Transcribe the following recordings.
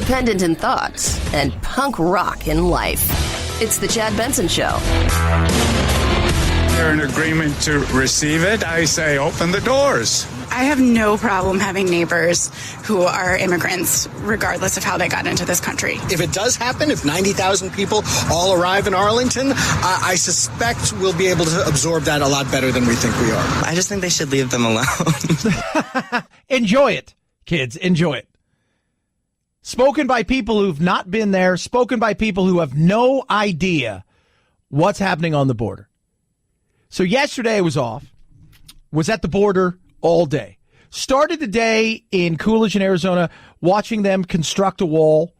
independent in thoughts, and punk rock in life. It's the Chad Benson Show. They're in agreement to receive it. I say open the doors. I have no problem having neighbors who are immigrants, regardless of how they got into this country. If it does happen, if 90,000 people all arrive in Arlington, I suspect we'll be able to absorb that a lot better than we think we are. I just think they should leave them alone. Enjoy it, kids. Enjoy it. Spoken by people who've not been there, spoken by people who have no idea what's happening on the border. So yesterday I was off, was at the border all day. Started the day in Coolidge in Arizona, watching them construct a wall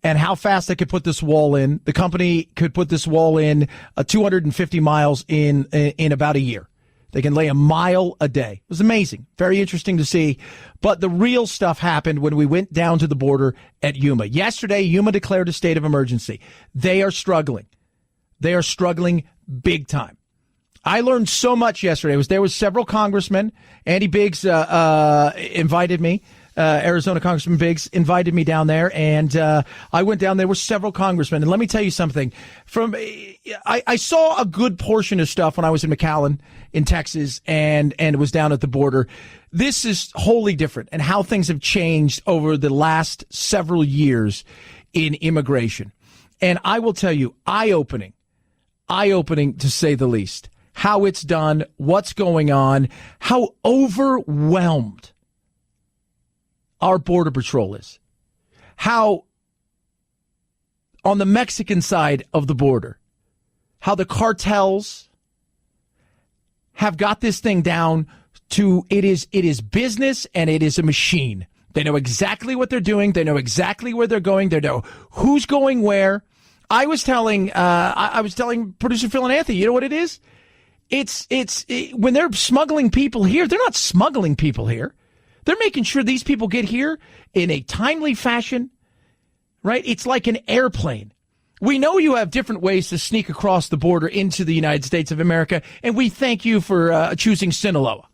and how fast they could put this wall in. The company could put this wall in 250 miles in about a year. They can lay a mile a day. It was amazing. Very interesting to see. But the real stuff happened when we went down to the border at Yuma. Yesterday, Yuma declared a state of emergency. They are struggling. They are struggling big time. I learned so much yesterday. There was several congressmen. Andy Biggs invited me. Arizona Congressman Biggs invited me down there, and I went down. There were several congressmen, and let me tell you something. I saw a good portion of stuff when I was in McAllen in Texas, and it was down at the border. This is wholly different, and how things have changed over the last several years in immigration. And I will tell you, eye-opening to say the least. How it's done, what's going on, how overwhelmed our Border Patrol is. How on the Mexican side of the border, how the cartels have got this thing down to it is business and it is a machine. They know exactly what they're doing. They know exactly where they're going. They know who's going where. I was telling producer Phil and Anthony, you know what it is? It's when they're smuggling people here, they're not smuggling people here. They're making sure these people get here in a timely fashion, right? It's like an airplane. We know you have different ways to sneak across the border into the United States of America, and we thank you for choosing Sinaloa.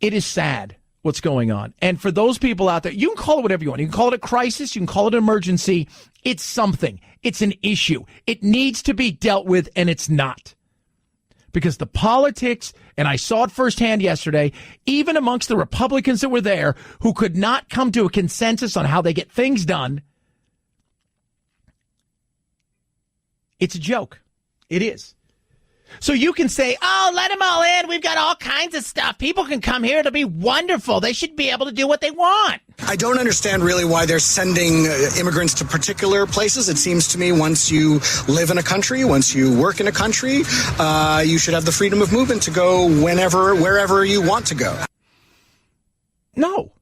It is sad what's going on. And for those people out there, you can call it whatever you want. You can call it a crisis. You can call it an emergency. It's something. It's an issue. It needs to be dealt with, and it's not. Because the politics, and I saw it firsthand yesterday, even amongst the Republicans that were there who could not come to a consensus on how they get things done, it's a joke. It is. So you can say, oh, let them all in. We've got all kinds of stuff. People can come here. It'll be wonderful. They should be able to do what they want. I don't understand really why they're sending immigrants to particular places. It seems to me once you live in a country, once you work in a country, you should have the freedom of movement to go wherever you want to go. No.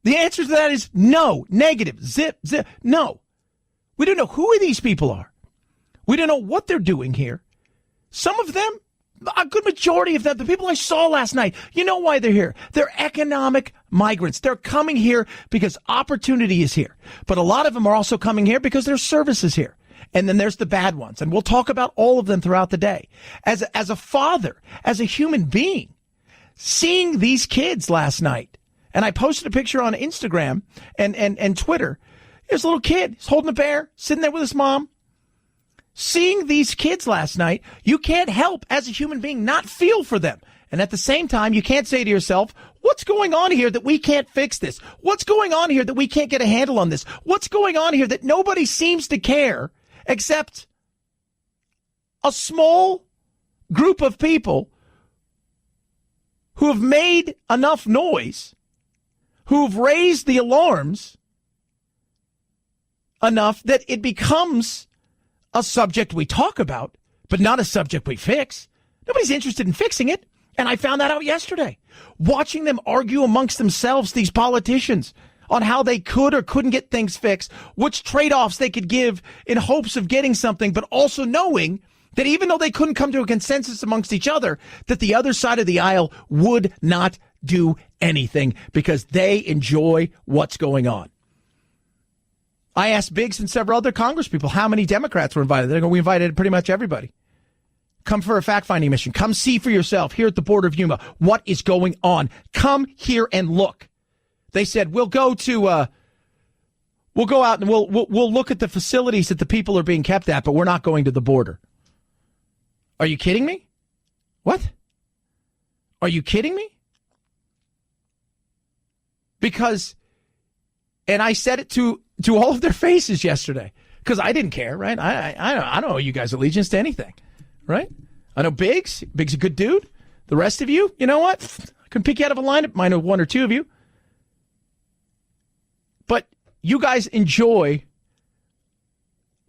The answer to that is no. Negative. Zip. No. We don't know who these people are. We don't know what they're doing here. Some of them, a good majority of them, the people I saw last night, you know why they're here. They're economic migrants. They're coming here because opportunity is here. But a lot of them are also coming here because there's services here. And then there's the bad ones. And we'll talk about all of them throughout the day. As a father, as a human being, seeing these kids last night, and I posted a picture on Instagram and Twitter. There's a little kid. He's holding a bear, sitting there with his mom. Seeing these kids last night, you can't help, as a human being, not feel for them. And at the same time, you can't say to yourself, what's going on here that we can't fix this? What's going on here that we can't get a handle on this? What's going on here that nobody seems to care except a small group of people who have made enough noise, who've raised the alarms enough that it becomes a subject we talk about, but not a subject we fix. Nobody's interested in fixing it. And I found that out yesterday. Watching them argue amongst themselves, these politicians, on how they could or couldn't get things fixed, which trade-offs they could give in hopes of getting something, but also knowing that even though they couldn't come to a consensus amongst each other, that the other side of the aisle would not do anything because they enjoy what's going on. I asked Biggs and several other congresspeople how many Democrats were invited. They're going, we invited pretty much everybody. Come for a fact-finding mission. Come see for yourself here at the border of Yuma what is going on. Come here and look. They said, we'll go out and we'll look at the facilities that the people are being kept at, but we're not going to the border. Are you kidding me? What? Are you kidding me? Because, and I said it to all of their faces yesterday, because I didn't care, right? I don't owe you guys allegiance to anything, right? I know Biggs a good dude. The rest of you, you know what? I can pick you out of a lineup, mine of one or two of you. But you guys enjoy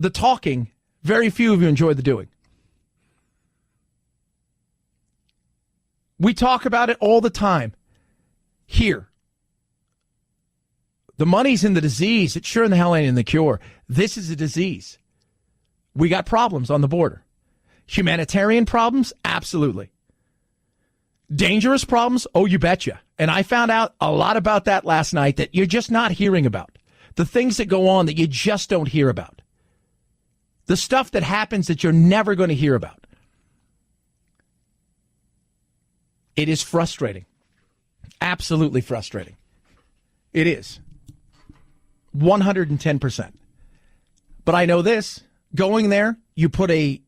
the talking. Very few of you enjoy the doing. We talk about it all the time here. The money's in the disease. It sure in the hell ain't in the cure. This is a disease. We got problems on the border. Humanitarian problems? Absolutely. Dangerous problems? Oh, you betcha. And I found out a lot about that last night that you're just not hearing about. The things that go on that you just don't hear about. The stuff that happens that you're never going to hear about. It is frustrating. Absolutely frustrating. It is. 110%. But I know this. Going there, you put a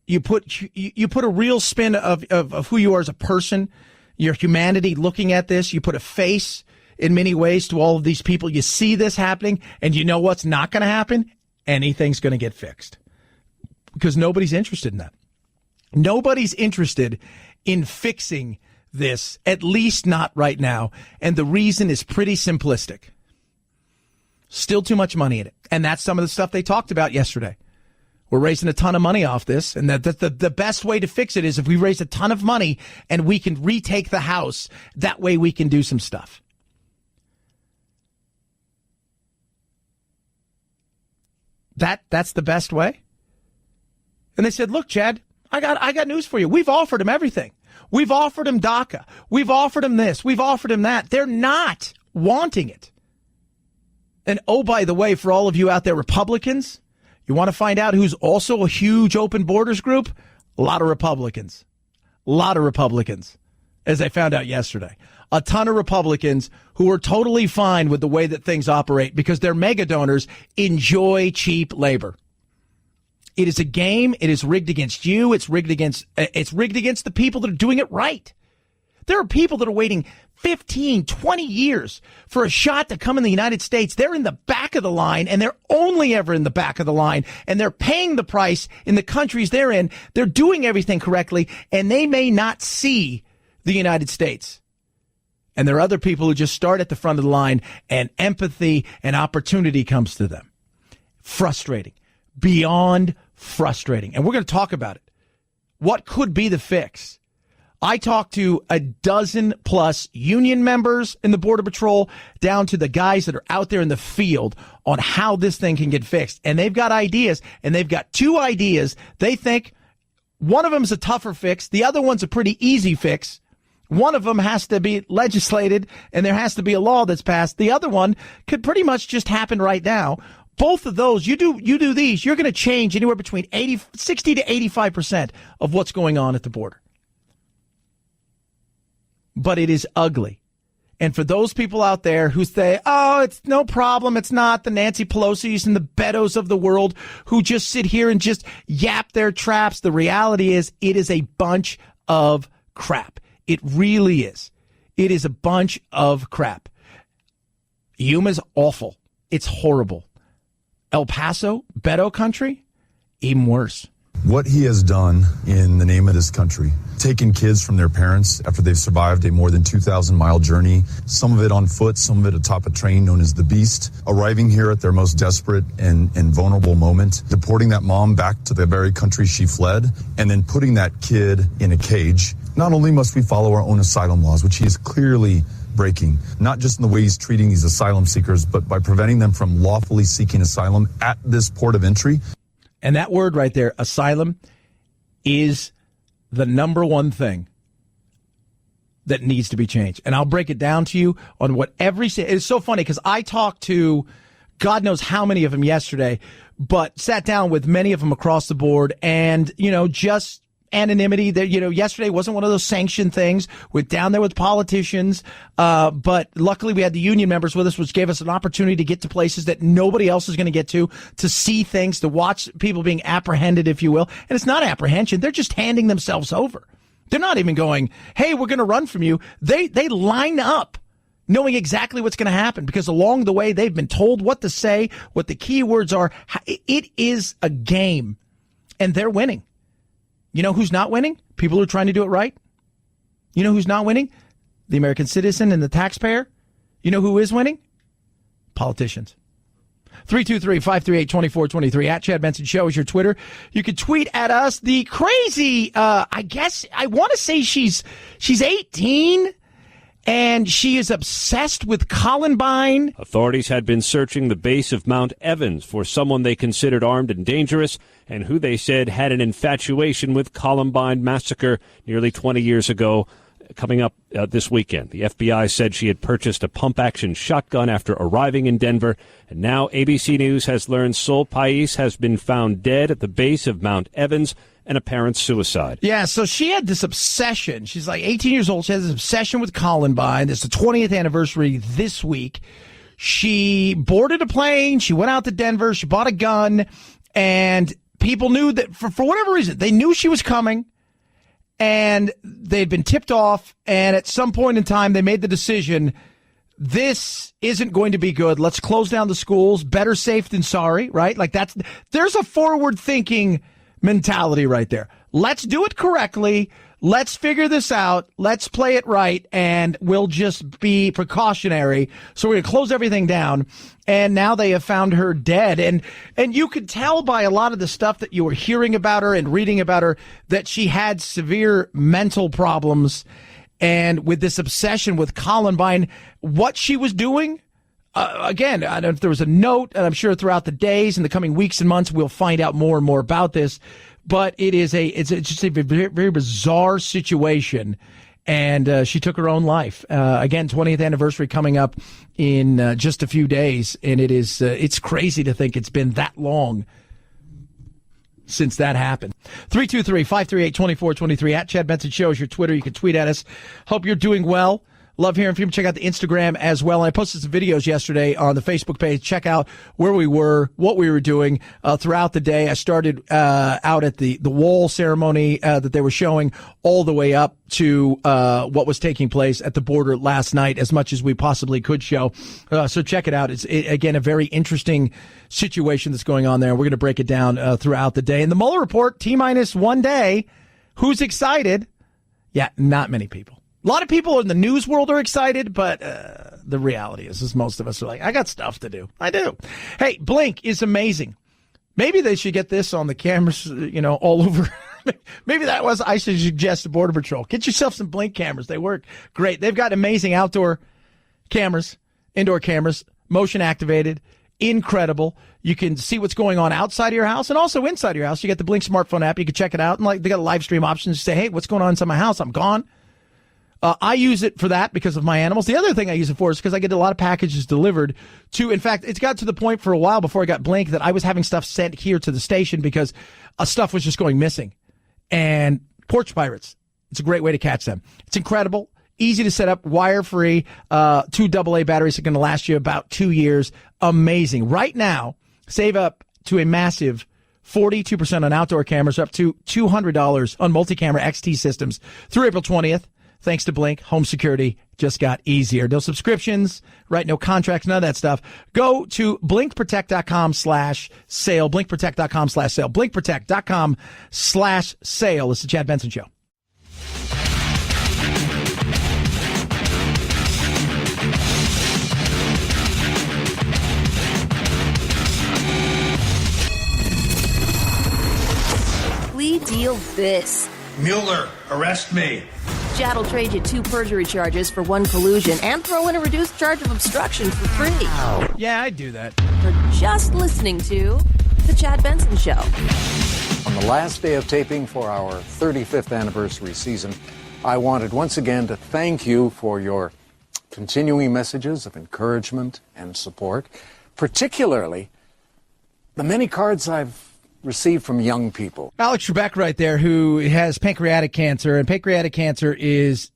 real spin of who you are as a person, your humanity looking at this. You put a face in many ways to all of these people. You see this happening, and you know what's not going to happen? Anything's going to get fixed. Because nobody's interested in that. Nobody's interested in fixing this, at least not right now. And the reason is pretty simplistic. Still too much money in it. And that's some of the stuff they talked about yesterday. We're raising a ton of money off this, and the best way to fix it is if we raise a ton of money and we can retake the house. That way we can do some stuff. That's the best way. And they said, look, Chad, I got news for you. We've offered them everything. We've offered them DACA. We've offered them this. We've offered them that. They're not wanting it. And oh, by the way, for all of you out there, Republicans, you want to find out who's also a huge open borders group? A lot of Republicans. A lot of Republicans, as I found out yesterday. A ton of Republicans who are totally fine with the way that things operate because their mega donors enjoy cheap labor. It is a game. It is rigged against you. It's rigged against the people that are doing it right. There are people that are waiting 15, 20 years for a shot to come in the United States. They're in the back of the line, and they're only ever in the back of the line, and they're paying the price in the countries they're in. They're doing everything correctly, and they may not see the United States. And there are other people who just start at the front of the line, and empathy and opportunity comes to them. Frustrating. Beyond frustrating. And we're going to talk about it. What could be the fix? I talked to a dozen plus union members in the Border Patrol down to the guys that are out there in the field on how this thing can get fixed. And they've got ideas, and they've got two ideas. They think one of them is a tougher fix. The other one's a pretty easy fix. One of them has to be legislated, and there has to be a law that's passed. The other one could pretty much just happen right now. Both of those, you do these, you're going to change anywhere between 60 to 85% of what's going on at the border. But it is ugly. And for those people out there who say, oh, it's no problem, it's not, the Nancy Pelosi's and the Betos of the world who just sit here and just yap their traps, the reality is it is a bunch of crap. It really is. It is a bunch of crap. Yuma's awful. It's horrible. El Paso, Beto country, even worse. What he has done in the name of this country, taken kids from their parents after they've survived a more than 2,000-mile journey, some of it on foot, some of it atop a train known as the Beast, arriving here at their most desperate and vulnerable moment, deporting that mom back to the very country she fled, and then putting that kid in a cage. Not only must we follow our own asylum laws, which he is clearly breaking, not just in the way he's treating these asylum seekers, but by preventing them from lawfully seeking asylum at this port of entry. And that word right there, asylum, is the number one thing that needs to be changed. And I'll break it down to you on what it's so funny because I talked to God knows how many of them yesterday, but sat down with many of them across the board and, just anonymity. That, yesterday wasn't one of those sanctioned things. We're down there with politicians, but luckily we had the union members with us, which gave us an opportunity to get to places that nobody else is going to get to see things, to watch people being apprehended, if you will. And it's not apprehension. They're just handing themselves over. They're not even going, hey, we're going to run from you. They line up knowing exactly what's going to happen, because along the way they've been told what to say, what the key words are. It is a game, and they're winning. You know who's not winning? People who are trying to do it right. You know who's not winning? The American citizen and the taxpayer. You know who is winning? Politicians. 323-538-2423 at Chad Benson Show is your Twitter. You can tweet at us. The crazy, I guess I want to say she's 18 and she is obsessed with Columbine. Authorities had been searching the base of Mount Evans for someone they considered armed and dangerous and who they said had an infatuation with Columbine massacre nearly 20 years ago. Coming up this weekend, the FBI said she had purchased a pump-action shotgun after arriving in Denver. And now ABC News has learned Sol Pais has been found dead at the base of Mount Evans, an apparent suicide. Yeah, so she had this obsession. She's like 18 years old. She has this obsession with Columbine. It's the 20th anniversary this week. She boarded a plane. She went out to Denver. She bought a gun. And people knew that, for whatever reason, they knew she was coming. And they'd been tipped off, and at some point in time, they made the decision, this isn't going to be good. Let's close down the schools. Better safe than sorry, right? Like there's a forward-thinking mentality right there. Let's do it correctly. Let's figure this out. Let's play it right, and we'll just be precautionary. So we're going to close everything down. And now they have found her dead. And you could tell by a lot of the stuff that you were hearing about her and reading about her that she had severe mental problems. And with this obsession with Columbine, what she was doing, again, I don't know if there was a note, and I'm sure throughout the days and the coming weeks and months, we'll find out more and more about this. But it's just a very, very bizarre situation, and she took her own life. Again, 20th anniversary coming up in just a few days, and it's crazy to think it's been that long since that happened. 323-538-2423 at Chad Benson Show is your Twitter. You can tweet at us. Hope you're doing well. Love hearing from you. Check out the Instagram as well. And I posted some videos yesterday on the Facebook page. Check out where we were, what we were doing throughout the day. I started out at the wall ceremony that they were showing all the way up to what was taking place at the border last night, as much as we possibly could show. So check it out. It's, again, a very interesting situation that's going on there. We're going to break it down throughout the day. And the Meuller report, T-minus 1 day. Who's excited? Yeah, not many people. A lot of people in the news world are excited, but the reality is most of us are like, I got stuff to do. I do. Hey, Blink is amazing. Maybe they should get this on the cameras, all over. Maybe I should suggest to Border Patrol. Get yourself some Blink cameras. They work great. They've got amazing outdoor cameras, indoor cameras, motion activated, incredible. You can see what's going on outside of your house and also inside of your house. You get the Blink smartphone app. You can check it out. And they got a live stream option to say, hey, what's going on inside my house? I'm gone. I use it for that because of my animals. The other thing I use it for is because I get a lot of packages delivered to, in fact, it's got to the point for a while before I got Blink that I was having stuff sent here to the station because stuff was just going missing. And porch pirates, it's a great way to catch them. It's incredible. Easy to set up, wire-free, 2 AA batteries are going to last you about 2 years. Amazing. Right now, save up to a massive 42% on outdoor cameras, up to $200 on multi-camera XT systems through April 20th. Thanks to Blink, home security just got easier. No subscriptions, right? No contracts, none of that stuff. Go to blinkprotect.com/sale, blinkprotect.com/sale, blinkprotect.com/sale. It's the Chad Benson Show. Plea deal this. Meuller, arrest me. Chad will trade you 2 perjury charges for 1 collusion and throw in a reduced charge of obstruction for free. Yeah, I'd do that. For just listening to The Chad Benson Show. On the last day of taping for our 35th anniversary season, I wanted once again to thank you for your continuing messages of encouragement and support, particularly the many cards I've received from young people. Alex Trebek right there, who has pancreatic cancer, and pancreatic cancer is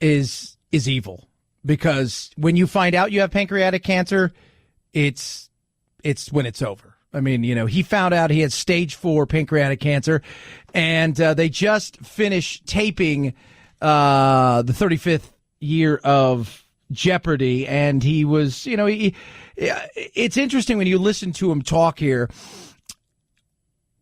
evil, because when you find out you have pancreatic cancer, it's when it's over. I mean, he found out he had stage 4 pancreatic cancer, and they just finished taping the 35th year of Jeopardy, and he was, it's interesting when you listen to him talk here.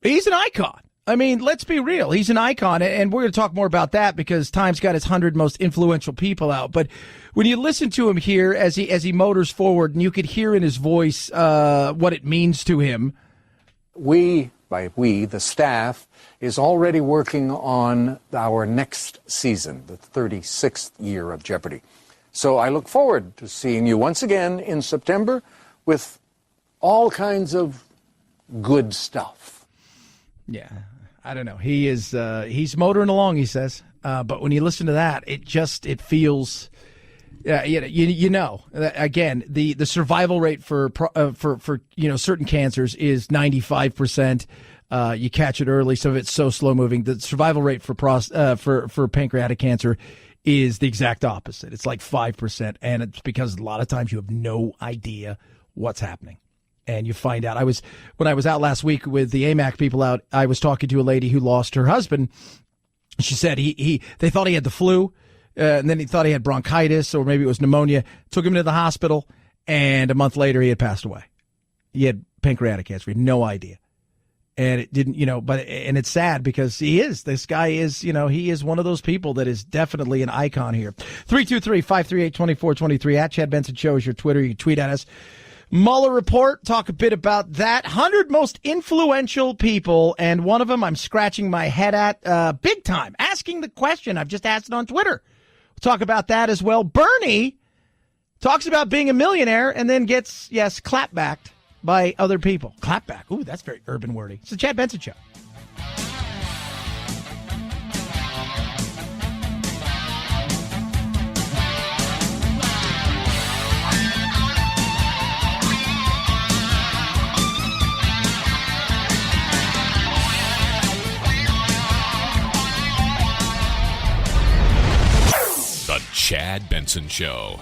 He's an icon. I mean, let's be real. He's an icon, and we're going to talk more about that because Time's got his 100 most influential people out. But when you listen to him here as he motors forward, and you could hear in his voice what it means to him. The staff, is already working on our next season, the 36th year of Jeopardy. So I look forward to seeing you once again in September with all kinds of good stuff. Yeah, I don't know. He's motoring along, he says. But when you listen to that, it feels, again, the survival rate for certain cancers is 95%. You catch it early, so it's so slow moving. The survival rate for pancreatic cancer is the exact opposite. It's like 5%, and it's because a lot of times you have no idea what's happening. And you find out. When I was out last week with the AMAC people out, I was talking to a lady who lost her husband. She said they thought he had the flu, and then he thought he had bronchitis, or maybe it was pneumonia. Took him to the hospital, and a month later he had passed away. He had pancreatic cancer. He had no idea. And it didn't, and it's sad because this guy is, he is one of those people that is definitely an icon here. 323-538-2423 at Chad Benson Show is your Twitter. You can tweet at us. Meuller report, talk a bit about that. 100 most influential people, and one of them I'm scratching my head at big time, asking the question. I've just asked it on Twitter. We'll talk about that as well. Bernie talks about being a millionaire and then gets, clapbacked by other people. Clapback. Ooh, that's very urban wordy. It's the Chad Benson Show. The Chad Benson Show.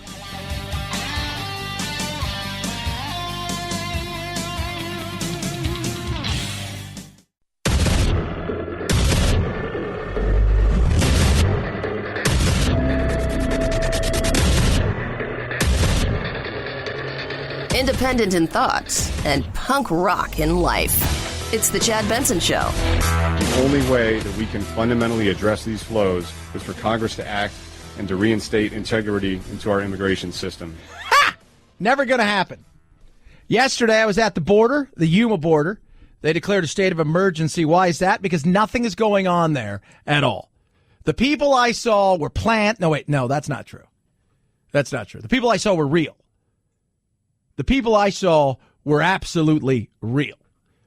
Independent in thoughts and punk rock in life. It's the Chad Benson Show. The only way that we can fundamentally address these flows is for Congress to act and to reinstate integrity into our immigration system. Ha! Never going to happen. Yesterday, I was at the border, the Yuma border. They declared a state of emergency. Why is that? Because nothing is going on there at all. The people I saw were No, that's not true. That's not true. The people I saw were real. The people I saw were absolutely real.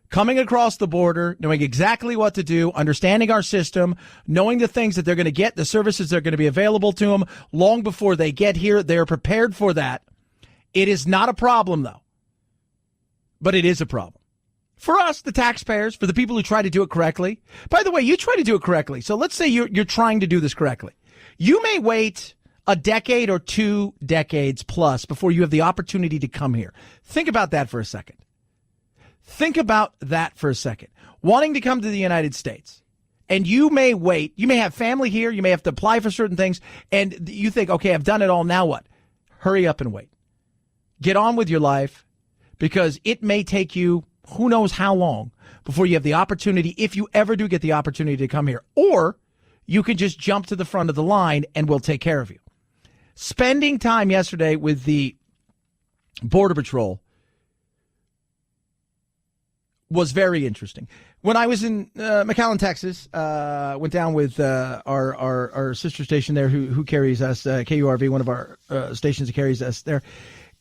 Coming across the border, knowing exactly what to do, understanding our system, knowing the things that they're going to get, the services that are going to be available to them long before they get here. They're prepared for that. It is not a problem, though. But it is a problem. For us, the taxpayers, for the people who try to do it correctly. By the way, you try to do it correctly. So let's say you're trying to do this correctly. You may wait a decade or 2 decades plus before you have the opportunity to come here. Think about that for a second. Think about that for a second. Wanting to come to the United States, and you may wait. You may have family here. You may have to apply for certain things, and you think, okay, I've done it all. Now what? Hurry up and wait. Get on with your life, because it may take you who knows how long before you have the opportunity, if you ever do get the opportunity to come here. Or you can just jump to the front of the line, and we'll take care of you. Spending time yesterday with the Border Patrol was very interesting. When I was in McAllen, Texas, went down with our sister station there who carries us, KURV, one of our stations that carries us there.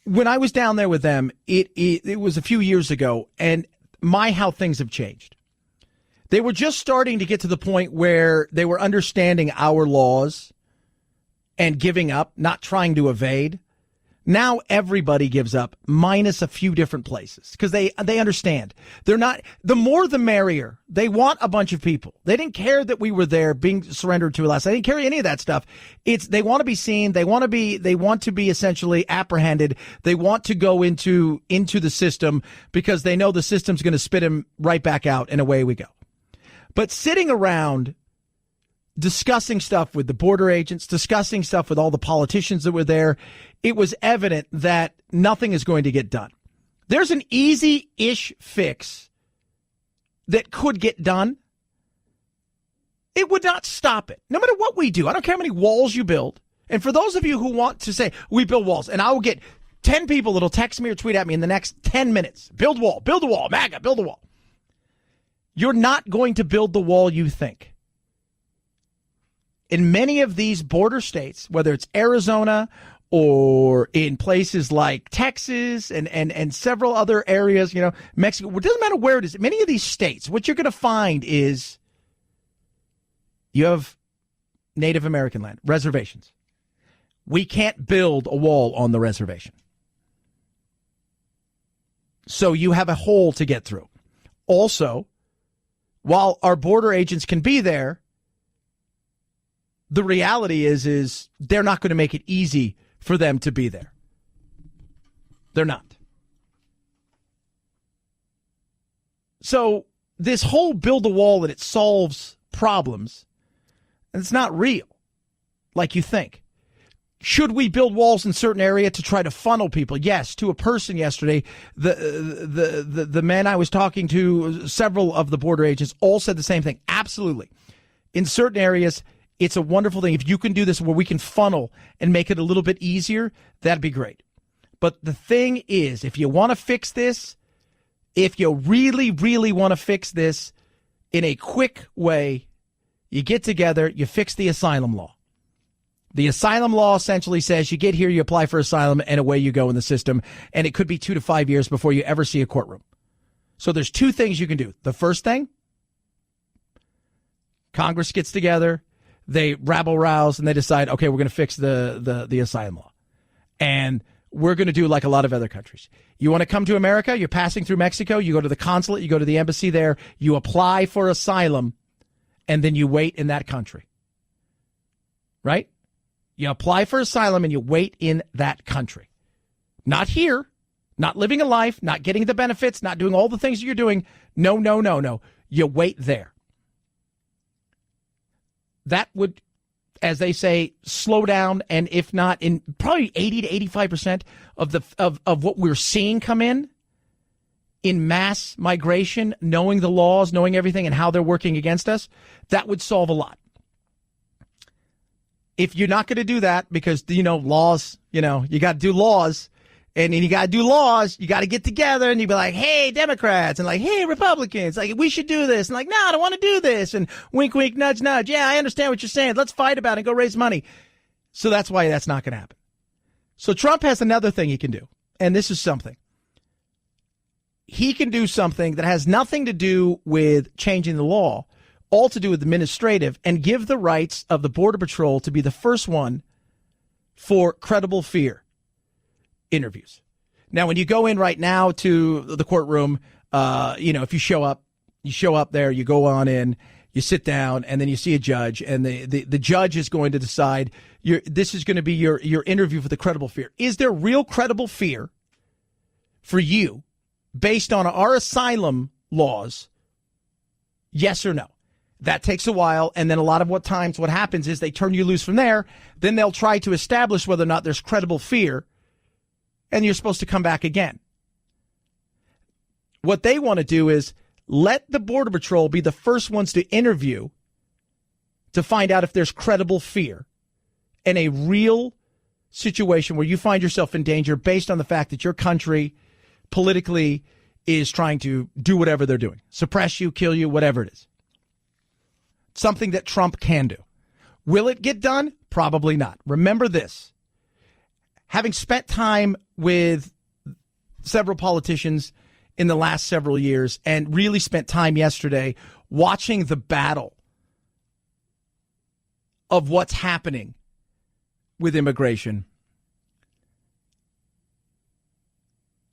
When I was down there with them, it was a few years ago, and how things have changed. They were just starting to get to the point where they were understanding our laws and giving up, not trying to evade. Now everybody gives up, minus a few different places, because they understand. They're not, the more the merrier. They want a bunch of people. They didn't care that we were there being surrendered to last. They didn't care any of that stuff. They want to be seen. They want to be essentially apprehended. They want to go into the system because they know the system's going to spit them right back out, and away we go. But sitting around discussing stuff with the border agents, discussing stuff with all the politicians that were there, it was evident that nothing is going to get done. There's an easy-ish fix that could get done. It would not stop it, no matter what we do. I don't care how many walls you build. And for those of you who want to say, we build walls, and I will get 10 people that'll text me or tweet at me in the next 10 minutes. Build wall, build a wall, MAGA, build a wall. You're not going to build the wall you think. In many of these border states, whether it's Arizona or in places like Texas and several other areas, Mexico, it doesn't matter where it is. Many of these states, what you're going to find is you have Native American land, reservations. We can't build a wall on the reservation. So you have a hole to get through. Also, while our border agents can be there, the reality is they're not going to make it easy for them to be there. They're not. So this whole build a wall and it solves problems, and it's not real like you think. Should we build walls in certain area to try to funnel people? Yes, to a person yesterday, the men I was talking to, several of the border agents all said the same thing. Absolutely. In certain areas, it's a wonderful thing. If you can do this where we can funnel and make it a little bit easier, that'd be great. But the thing is, if you want to fix this, if you really, really want to fix this in a quick way, you get together, you fix the asylum law. The asylum law essentially says you get here, you apply for asylum, and away you go in the system. And it could be 2 to 5 years before you ever see a courtroom. So there's two things you can do. The first thing, Congress gets together, they rabble-rouse, and they decide, okay, we're going to fix the asylum law. And we're going to do like a lot of other countries. You want to come to America, you're passing through Mexico, you go to the consulate, you go to the embassy there, you apply for asylum, and then you wait in that country. Right? You apply for asylum and you wait in that country. Not here, not living a life, not getting the benefits, not doing all the things that you're doing. No. You wait there. That would, as they say, slow down, and if not, in probably 80 to 85% of what we're seeing come in mass migration, knowing the laws, knowing everything and how they're working against us, that would solve a lot. If you're not going to do that because, laws, you got to do laws, and you got to do laws, you got to get together and you be like, hey, Democrats, and like, hey, Republicans, like, we should do this. And like, no, I don't want to do this. And wink, wink, nudge, nudge. Yeah, I understand what you're saying. Let's fight about it and go raise money. So that's why that's not going to happen. So Trump has another thing he can do. And this is something. He can do something that has nothing to do with changing the law, all to do with administrative, and give the rights of the Border Patrol to be the first one for credible fear interviews. Now, when you go in right now to the courtroom, if you show up there, you go on in, you sit down, and then you see a judge, and the judge is going to decide this is going to be your interview for the credible fear. Is there real credible fear for you based on our asylum laws? Yes or no? That takes a while, and then a lot of what happens is they turn you loose from there. Then they'll try to establish whether or not there's credible fear, and you're supposed to come back again. What they want to do is let the Border Patrol be the first ones to interview to find out if there's credible fear in a real situation where you find yourself in danger based on the fact that your country politically is trying to do whatever they're doing, suppress you, kill you, whatever it is. Something that Trump can do. Will it get done? Probably not. Remember this. Having spent time with several politicians in the last several years and really spent time yesterday watching the battle of what's happening with immigration,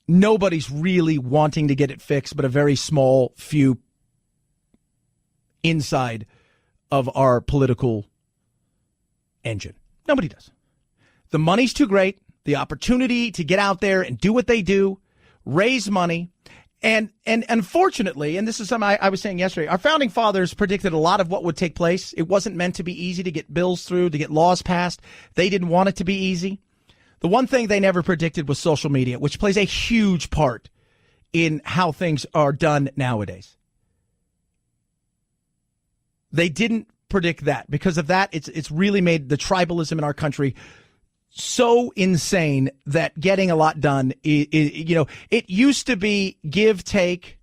nobody's really wanting to get it fixed, but a very small few inside of our political engine. Nobody does. The money's too great. The opportunity to get out there and do what they do, raise money. And unfortunately, and this is something I was saying yesterday, our founding fathers predicted a lot of what would take place. It wasn't meant to be easy to get bills through, to get laws passed. They didn't want it to be easy. The one thing they never predicted was social media, which plays a huge part in how things are done nowadays. They didn't predict that. Because of that, it's really made the tribalism in our country so insane that getting a lot done, it used to be give, take,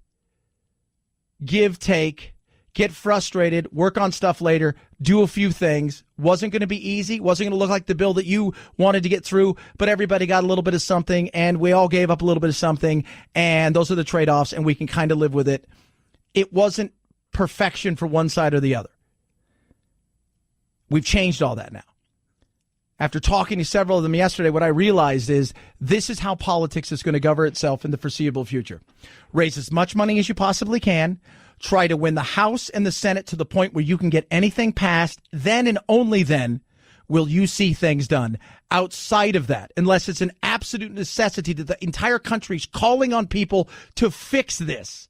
get frustrated, work on stuff later, do a few things. Wasn't going to be easy. Wasn't going to look like the bill that you wanted to get through, but everybody got a little bit of something, and we all gave up a little bit of something, and those are the trade-offs, and we can kind of live with it. It wasn't perfection for one side or the other. We've changed all that now. After talking to several of them yesterday, what I realized is this is how politics is going to govern itself in the foreseeable future. Raise as much money as you possibly can. Try to win the House and the Senate to the point where you can get anything passed. Then and only then will you see things done. Outside of that, unless it's an absolute necessity that the entire country is calling on people to fix this,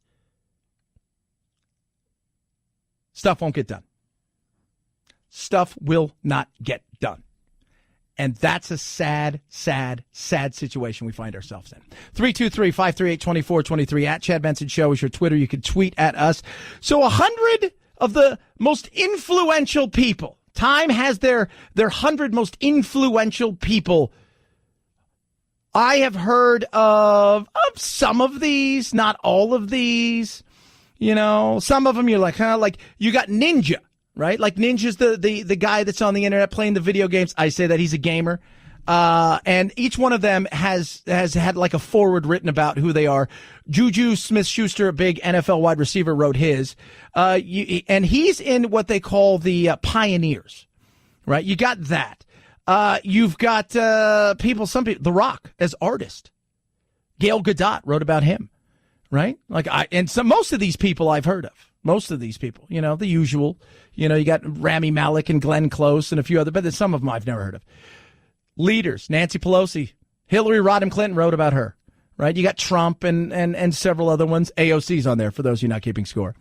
stuff won't get done. Stuff will not get done. And that's a sad, sad, sad situation we find ourselves in. 323-538-2423 at Chad Benson Show is your Twitter. You can tweet at us. So 100 of the most influential people. Time has their 100 most influential people. I have heard of some of these, not all of these. You know, some of them you're like, like you got Ninja. Right? Like Ninja's the guy that's on the internet playing the video games. I say that he's a gamer. And each one of them has had like a forward written about who they are. Juju Smith-Schuster, a big NFL wide receiver, wrote his. And he's in what they call the pioneers. Right? You got that. You've got some people, The Rock as artist. Gail Gadot wrote about him. Right? Most of these people I've heard of. Most of these people, the usual. You got Rami Malek and Glenn Close and a few other, but there's some of them I've never heard of. Leaders, Nancy Pelosi, Hillary Rodham Clinton wrote about her, right? You got Trump and several other ones. AOC's on there for those of you not keeping score.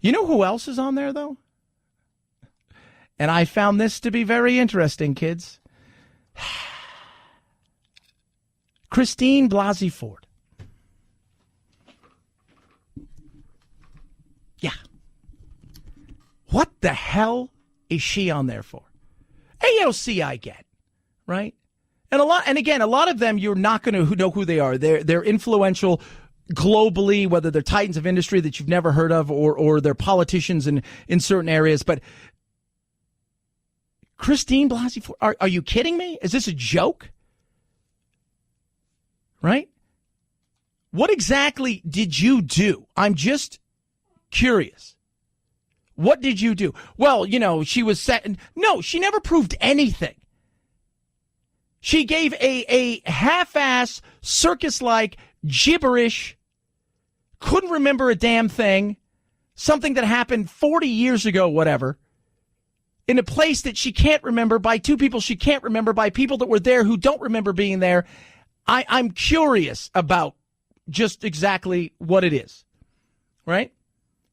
You know who else is on there, though? And I found this to be very interesting, kids. Christine Blasey Ford. Yeah. What the hell is she on there for? AOC I get, right? And a lot of them you're not going to know who they are. They're influential globally, whether they're titans of industry that you've never heard of or they're politicians in certain areas. But Christine Blasey Ford, are you kidding me? Is this a joke? Right? What exactly did you do? I'm just curious. What did you do? Well, she was set. No, she never proved anything. She gave a half-ass, circus-like, gibberish, couldn't remember a damn thing, something that happened 40 years ago, whatever, in a place that she can't remember, by two people she can't remember, by people that were there who don't remember being there. I'm curious about just exactly what it is, right?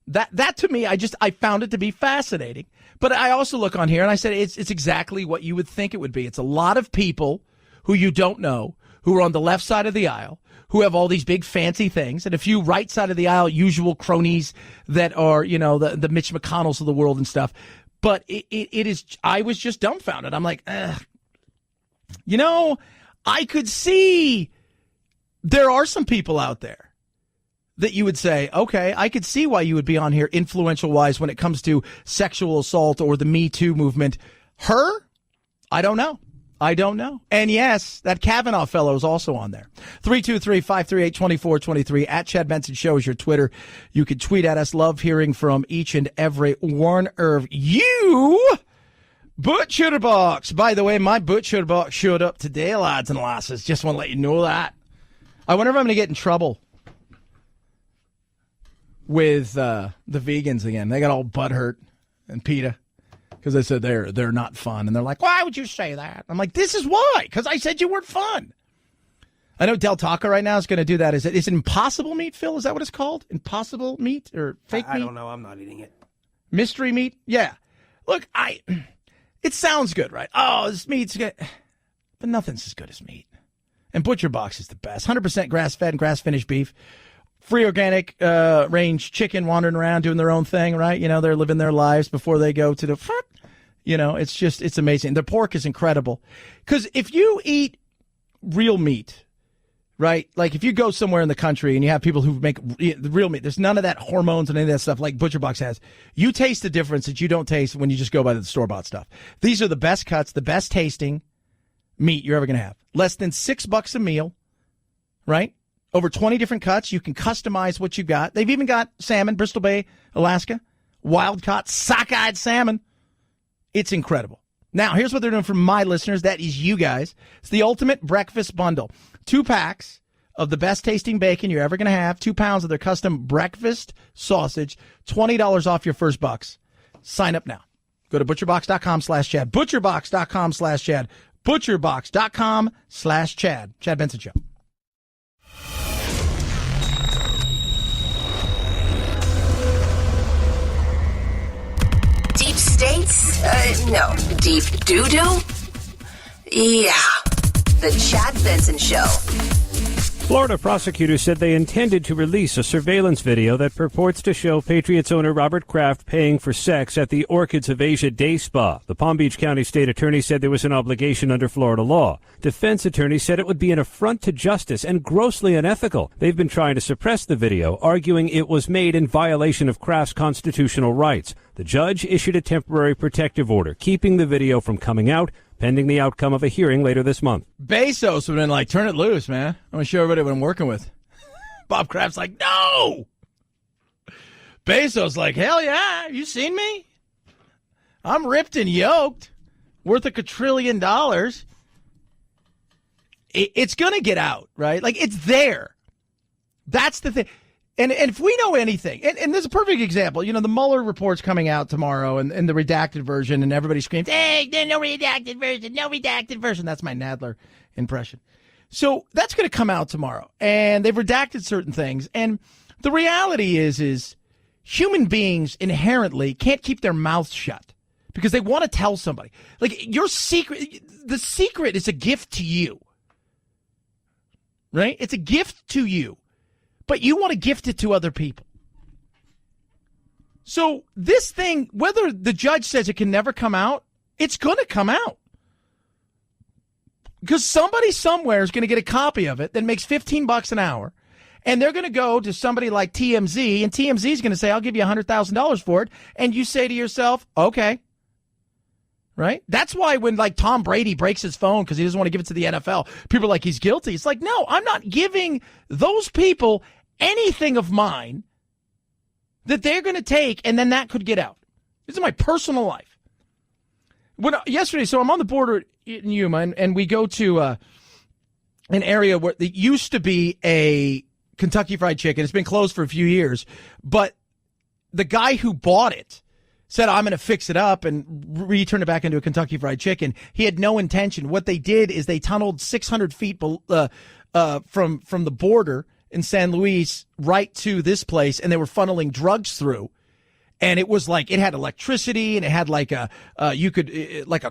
That to me, I found it to be fascinating. But I also look on here and I said, it's exactly what you would think it would be. It's a lot of people who you don't know, who are on the left side of the aisle, who have all these big fancy things, and a few right side of the aisle, usual cronies that are, the Mitch McConnells of the world and stuff. But it is, I was just dumbfounded. I'm like, I could see there are some people out there that you would say, okay, I could see why you would be on here influential-wise when it comes to sexual assault or the Me Too movement. Her? I don't know. And yes, that Kavanaugh fellow is also on there. 323-538-2423 at Chad Benson Show is your Twitter. You can tweet at us. Love hearing from each and every one of you. Butcher Box. By the way, my Butcher Box showed up today, lads and lasses. Just want to let you know that. I wonder if I'm going to get in trouble with the vegans again. They got all butthurt and PETA because they said they're not fun. And they're like, why would you say that? I'm like, this is why, because I said you weren't fun. I know Del Taco right now is going to do that. Is it impossible meat, Phil? Is that what it's called? Impossible meat or fake meat? I don't know. I'm not eating it. Mystery meat? Yeah. Look, it sounds good, right? Oh, this meat's good. But nothing's as good as meat. And Butcher Box is the best. 100% grass-fed and grass-finished beef. Free organic range chicken wandering around doing their own thing, right? You know, they're living their lives before they go to the, you know, it's amazing. The pork is incredible. Because if you eat real meat, right? Like if you go somewhere in the country and you have people who make the real meat, there's none of that hormones and any of that stuff like Butcher Box has. You taste the difference that you don't taste when you just go by the store-bought stuff. These are the best cuts, the best tasting meat you're ever going to have. Less than $6 a meal, right? Over 20 different cuts. You can customize what you got. They've even got salmon, Bristol Bay, Alaska, wild-caught, sockeyed salmon. It's incredible. Now, here's what they're doing for my listeners. That is you guys. It's the ultimate breakfast bundle. 2 packs of the best tasting bacon you're ever going to have. 2 pounds of their custom breakfast sausage. $20 off your first bucks. Sign up now. Go to butcherbox.com/Chad. Butcherbox.com/Chad. Butcherbox.com/Chad. Chad Benson Show. Deep states? No. Deep doo-doo? Yeah. The Chad Benson Show. Florida prosecutors said they intended to release a surveillance video that purports to show Patriots owner Robert Kraft paying for sex at the Orchids of Asia Day Spa. The Palm Beach County state attorney said there was an obligation under Florida law. Defense attorneys said it would be an affront to justice and grossly unethical. They've been trying to suppress the video, arguing it was made in violation of Kraft's constitutional rights. The judge issued a temporary protective order, keeping the video from coming out, pending the outcome of a hearing later this month. Bezos would have been like, turn it loose, man. I want to show everybody what I'm working with. Bob Kraft's like, no! Bezos like, hell yeah, you seen me? I'm ripped and yoked, worth $1 quadrillion. It's going to get out, right? Like, it's there. That's the thing. And if we know anything, and there's a perfect example, you know, the Meuller report's coming out tomorrow and the redacted version, and everybody screams, hey, there's no redacted version, no redacted version. That's my Nadler impression. So that's going to come out tomorrow, and they've redacted certain things. And the reality is human beings inherently can't keep their mouths shut because they want to tell somebody. Like, your secret, the secret is a gift to you, right? It's a gift to you. But you want to gift it to other people. So this thing, whether the judge says it can never come out, it's going to come out. Because somebody somewhere is going to get a copy of it that makes $15 an hour. And they're going to go to somebody like TMZ, and TMZ is going to say, I'll give you $100,000 for it. And you say to yourself, okay. Right? That's why when, like, Tom Brady breaks his phone because he doesn't want to give it to the NFL, people are like, he's guilty. It's like, no, I'm not giving those people anything of mine that they're going to take, and then that could get out. This is my personal life. Yesterday, so I'm on the border in Yuma, and we go to an area where it used to be a Kentucky Fried Chicken. It's been closed for a few years, but the guy who bought it said, I'm going to fix it up and return it back into a Kentucky Fried Chicken. He had no intention. What they did is they tunneled 600 feet from the border in San Luis right to this place, and they were funneling drugs through. And it was like, it had electricity, and it had like a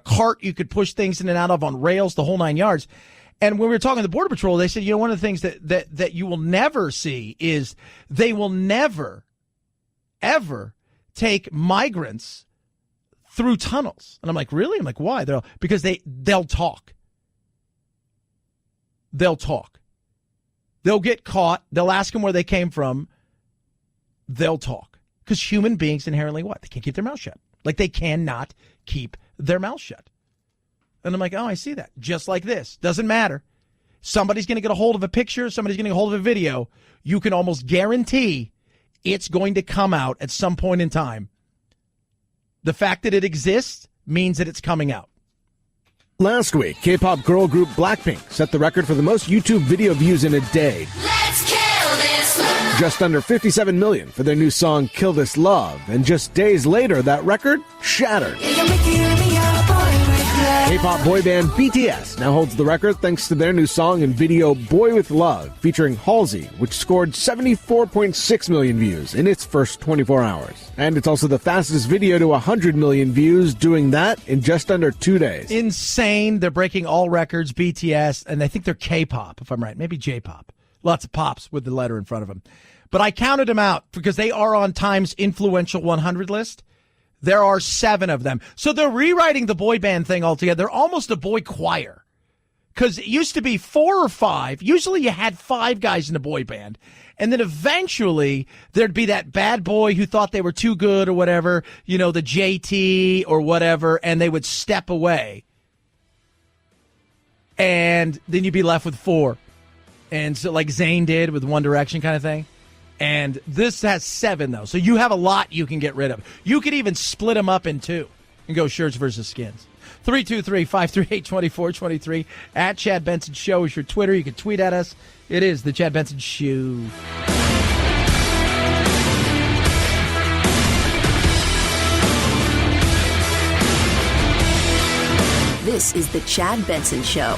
cart you could push things in and out of on rails, the whole 9 yards. And when we were talking to the Border Patrol, they said, you know, one of the things that you will never see is they will never, ever take migrants through tunnels. And I'm like, really? I'm like, why? Because they'll talk. They'll talk. They'll get caught. They'll ask them where they came from. They'll talk. Because human beings inherently what? They can't keep their mouth shut. Like, they cannot keep their mouth shut. And I'm like, oh, I see that. Just like this. Doesn't matter. Somebody's going to get a hold of a picture. Somebody's going to get a hold of a video. You can almost guarantee it's going to come out at some point in time. The fact that it exists means that it's coming out. Last week, K-pop girl group Blackpink set the record for the most YouTube video views in a day. Let's kill this love. Just under 57 million for their new song Kill This Love. And just days later, that record shattered. K-pop boy band BTS now holds the record thanks to their new song and video Boy With Love, featuring Halsey, which scored 74.6 million views in its first 24 hours. And it's also the fastest video to 100 million views, doing that in just under 2 days. Insane. They're breaking all records, BTS, and I think they're K-pop, if I'm right. Maybe J-pop. Lots of pops with the letter in front of them. But I counted them out because they are on Time's influential 100 list. There are 7 of them. So they're rewriting the boy band thing altogether. They're almost a boy choir. Because it used to be 4 or 5. Usually you had 5 guys in a boy band. And then eventually there'd be that bad boy who thought they were too good or whatever, the JT or whatever, and they would step away. And then you'd be left with 4. And so like Zayn did with One Direction kind of thing. And this has 7, though. So you have a lot you can get rid of. You could even split them up in 2 and go shirts versus skins. 323-538-2423. At Chad Benson Show is your Twitter. You can tweet at us. It is the Chad Benson Show. This is the Chad Benson Show.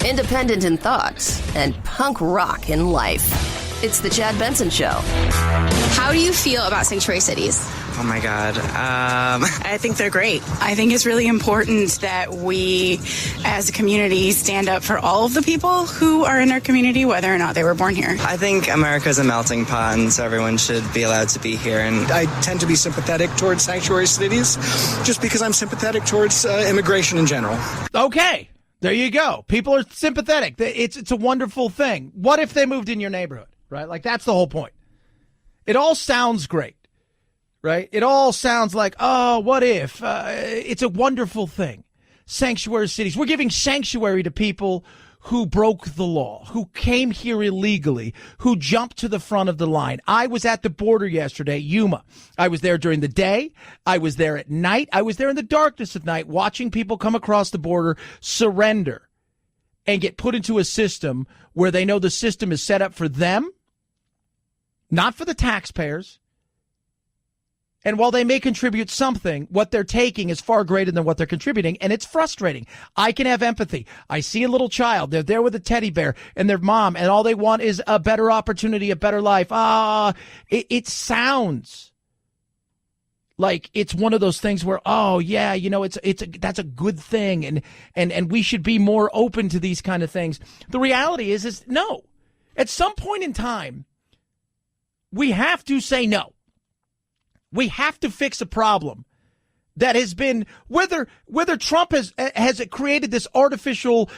Independent in thoughts and punk rock in life. It's the Chad Benson Show. How do you feel about sanctuary cities? Oh my God. I think they're great. I think it's really important that we, as a community, stand up for all of the people who are in our community, whether or not they were born here. I think America's a melting pot, and so everyone should be allowed to be here. And I tend to be sympathetic towards sanctuary cities just because I'm sympathetic towards immigration in general. Okay. There you go. People are sympathetic. It's a wonderful thing. What if they moved in your neighborhood, right? Like, that's the whole point. It all sounds great, right? It all sounds like, oh, what if? It's a wonderful thing. Sanctuary cities. We're giving sanctuary to people who broke the law, who came here illegally, who jumped to the front of the line. I was at the border yesterday, Yuma. I was there during the day. I was there at night. I was there in the darkness of night, watching people come across the border, surrender, and get put into a system where they know the system is set up for them, not for the taxpayers. And while they may contribute something, what they're taking is far greater than what they're contributing, and it's frustrating. I can have empathy. I see a little child. They're there with a teddy bear and their mom, and all they want is a better opportunity, a better life. It sounds like it's one of those things where, oh, yeah, that's a good thing, and we should be more open to these kind of things. The reality is no. At some point in time, we have to say no. We have to fix a problem that has been, whether Trump has created this artificial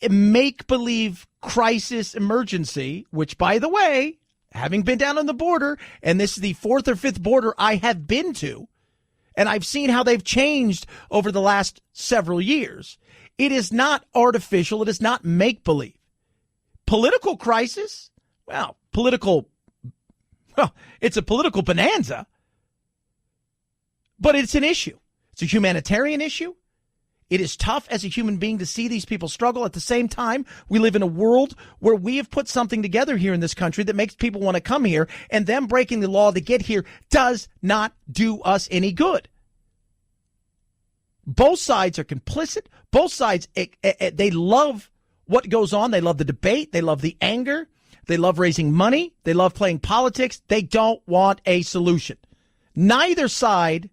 make-believe crisis emergency, which, by the way, having been down on the border, and this is the 4th or 5th border I have been to, and I've seen how they've changed over the last several years. It is not artificial. It is not make-believe. Political crisis? Well, it's a political bonanza. But it's an issue. It's a humanitarian issue. It is tough as a human being to see these people struggle. At the same time, we live in a world where we have put something together here in this country that makes people want to come here, and them breaking the law to get here does not do us any good. Both sides are complicit. Both sides, they love what goes on. They love the debate. They love the anger. They love raising money. They love playing politics. They don't want a solution. Neither side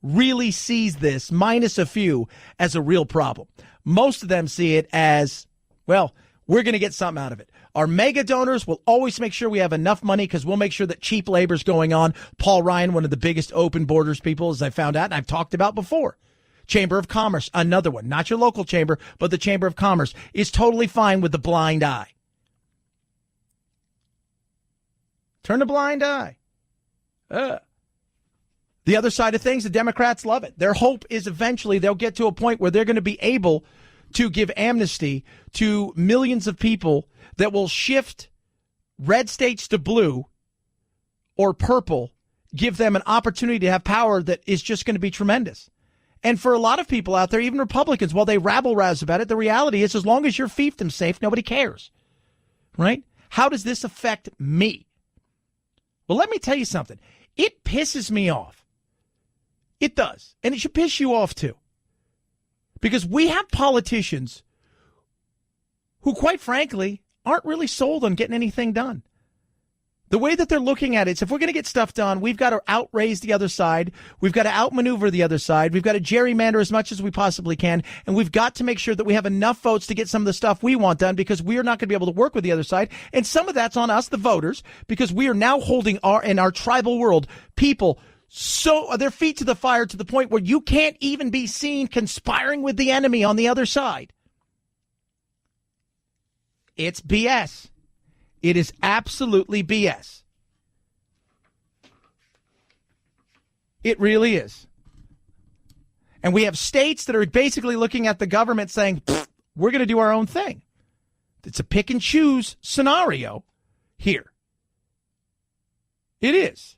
really sees this, minus a few, as a real problem. Most of them see it as, well, we're going to get something out of it. Our mega donors will always make sure we have enough money because we'll make sure that cheap labor is going on. Paul Ryan, one of the biggest open borders people, as I found out, and I've talked about before. Chamber of Commerce, another one, not your local chamber, but the Chamber of Commerce, is totally fine with the blind eye. Turn a blind eye. The other side of things, the Democrats love it. Their hope is eventually they'll get to a point where they're going to be able to give amnesty to millions of people that will shift red states to blue or purple, give them an opportunity to have power that is just going to be tremendous. And for a lot of people out there, even Republicans, while they rabble-rouse about it, the reality is as long as you're fiefdom safe, nobody cares. Right? How does this affect me? Well, let me tell you something. It pisses me off. It does. And it should piss you off, too. Because we have politicians who, quite frankly, aren't really sold on getting anything done. The way that they're looking at it is if we're going to get stuff done, we've got to outraise the other side. We've got to outmaneuver the other side. We've got to gerrymander as much as we possibly can. And we've got to make sure that we have enough votes to get some of the stuff we want done because we are not going to be able to work with the other side. And some of that's on us, the voters, because we are now holding in our tribal world, people so their feet to the fire to the point where you can't even be seen conspiring with the enemy on the other side. It's BS. It is absolutely BS. It really is. And we have states that are basically looking at the government saying, we're going to do our own thing. It's a pick and choose scenario here. It is.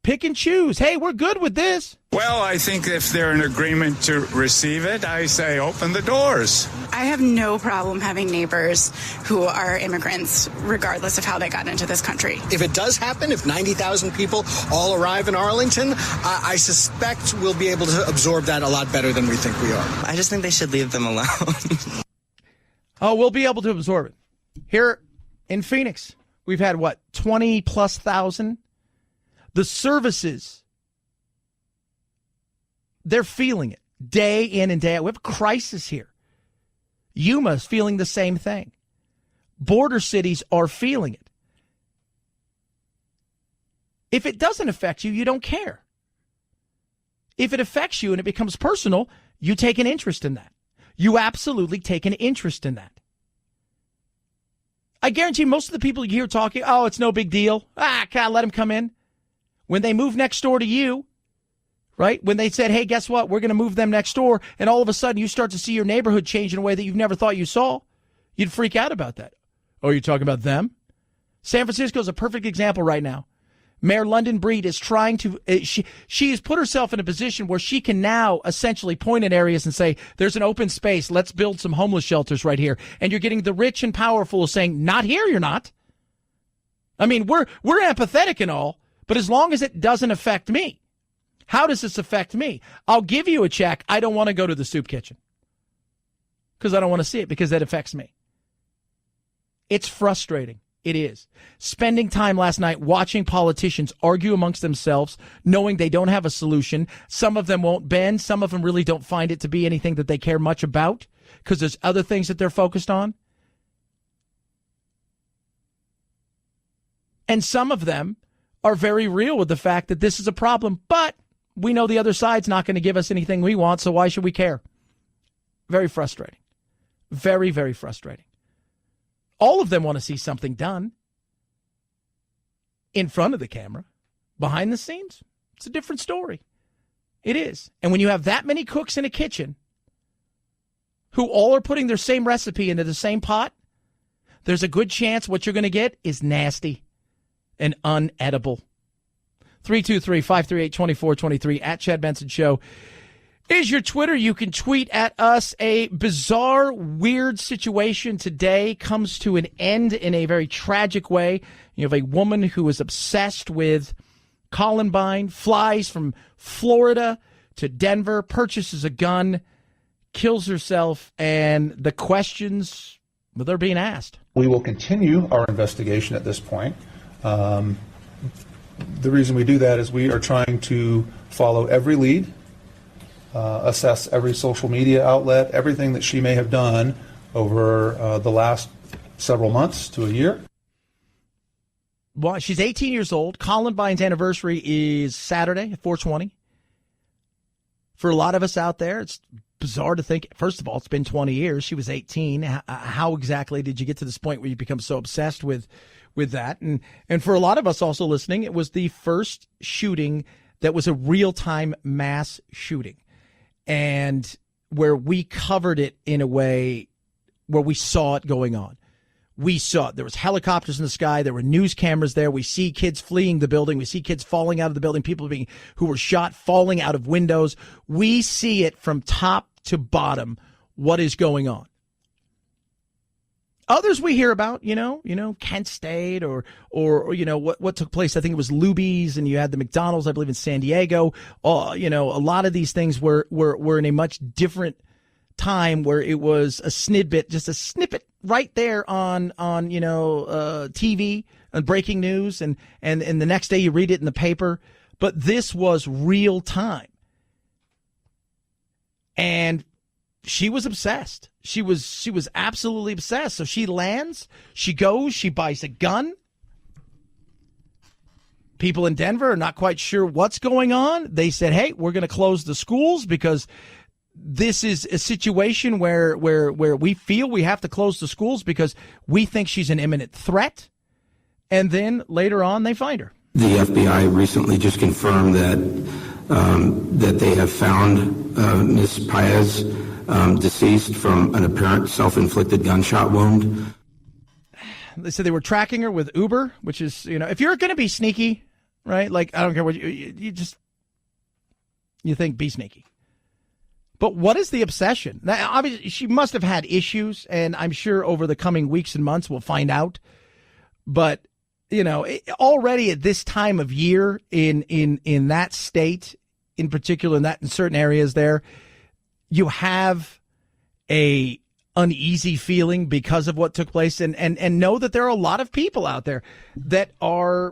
Pick and choose. Hey, we're good with this. Well, I think if they're in agreement to receive it, I say open the doors. I have no problem having neighbors who are immigrants, regardless of how they got into this country. If it does happen, if 90,000 people all arrive in Arlington, I suspect we'll be able to absorb that a lot better than we think we are. I just think they should leave them alone. Oh, we'll be able to absorb it. Here in Phoenix, we've had, 20+ thousand? The services, they're feeling it day in and day out. We have a crisis here. Yuma's feeling the same thing. Border cities are feeling it. If it doesn't affect you, you don't care. If it affects you and it becomes personal, you take an interest in that. You absolutely take an interest in that. I guarantee most of the people you hear talking, oh, it's no big deal. Let them come in. When they move next door to you, right? When they said, hey, guess what? We're going to move them next door. And all of a sudden you start to see your neighborhood change in a way that you've never thought you saw. You'd freak out about that. Oh, you're talking about them? San Francisco is a perfect example right now. Mayor London Breed is trying to, she has put herself in a position where she can now essentially point in areas and say, there's an open space. Let's build some homeless shelters right here. And you're getting the rich and powerful saying, not here, you're not. I mean, we're empathetic and all. But as long as it doesn't affect me, how does this affect me? I'll give you a check. I don't want to go to the soup kitchen because I don't want to see it because that affects me. It's frustrating. It is. Spending time last night watching politicians argue amongst themselves, knowing they don't have a solution. Some of them won't bend. Some of them really don't find it to be anything that they care much about because there's other things that they're focused on. And some of them are very real with the fact that this is a problem, but we know the other side's not going to give us anything we want, so why should we care? Very frustrating. Very, very frustrating. All of them want to see something done in front of the camera. Behind the scenes, it's a different story. It is. And when you have that many cooks in a kitchen who all are putting their same recipe into the same pot, there's a good chance what you're going to get is nasty and unedible. 323-538-2423 at Chad Benson Show is your Twitter. You can tweet at us. A bizarre, weird situation today comes to an end in a very tragic way. You have a woman who is obsessed with Columbine, flies from Florida to Denver, purchases a gun, kills herself, and the questions that are being asked. We will continue our investigation at this point. The reason we do that is we are trying to follow every lead, assess every social media outlet, everything that she may have done over the last several months to a year. Well, she's 18 years old. Columbine's anniversary is Saturday, 4/20. For a lot of us out there, it's bizarre to think, first of all, it's been 20 years. She was 18. How exactly did you get to this point where you become so obsessed with that? And for a lot of us also listening, it was the first shooting that was a real-time mass shooting, and where we covered it in a way where we saw it going on. We saw it. There was helicopters in the sky. There were news cameras there. We see kids fleeing the building. We see kids falling out of the building, people who were shot falling out of windows. We see it from top to bottom, what is going on. Others we hear about, Kent State or what took place. I think it was Luby's, and you had the McDonald's, I believe, in San Diego. A lot of these things were in a much different time, where it was a snippet right there on TV and breaking news, and the next day you read it in the paper. But this was real time, and she was obsessed. She was absolutely obsessed. So she lands, she goes, she buys a gun. People in Denver are not quite sure what's going on. They said, hey, we're going to close the schools because this is a situation where we feel we have to close the schools because we think she's an imminent threat. And then later on, they find her. The FBI recently just confirmed that they have found Ms. Paez deceased from an apparent self-inflicted gunshot wound. They said they were tracking her with Uber, which is, if you're going to be sneaky, right? Like, I don't care what you think, be sneaky. But what is the obsession? Now, obviously, she must have had issues, and I'm sure over the coming weeks and months we'll find out. But, already at this time of year in that state, in particular, in certain areas there, you have a uneasy feeling because of what took place, and know that there are a lot of people out there that are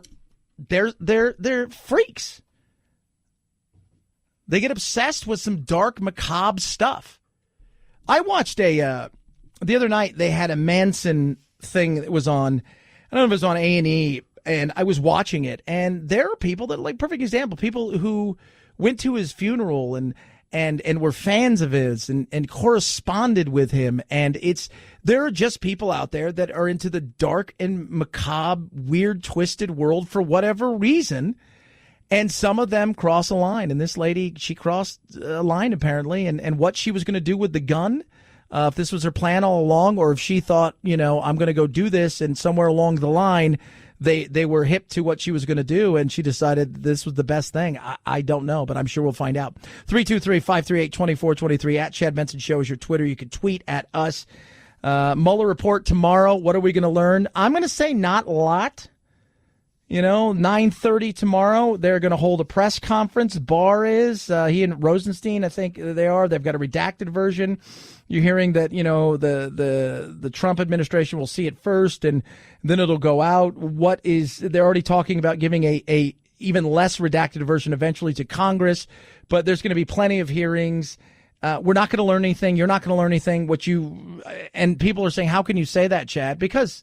they're freaks. They get obsessed with some dark, macabre stuff. I watched the other night, they had a Manson thing that was on, I don't know if it was on A&E, and I was watching it, and there are people that, like, perfect example, people who went to his funeral and were fans of his and corresponded with him. And there are just people out there that are into the dark and macabre, weird, twisted world for whatever reason. And some of them cross a line. And this lady, she crossed a line apparently. And what she was going to do with the gun, if this was her plan all along, or if she thought, I'm going to go do this, and somewhere along the line, they were hip to what she was going to do, and she decided this was the best thing. I don't know, but I'm sure we'll find out. 323-538-2423 at Chad Benson Show is your Twitter. You can tweet at us. Meuller report tomorrow. What are we going to learn? I'm going to say not a lot. 9:30 tomorrow, they're going to hold a press conference. Barr is, he and Rosenstein, I think they are. They've got a redacted version. You're hearing that, the Trump administration will see it first, and then it'll go out. They're already talking about giving a even less redacted version eventually to Congress, but there's going to be plenty of hearings. We're not going to learn anything. You're not going to learn anything. And people are saying, how can you say that, Chad? Because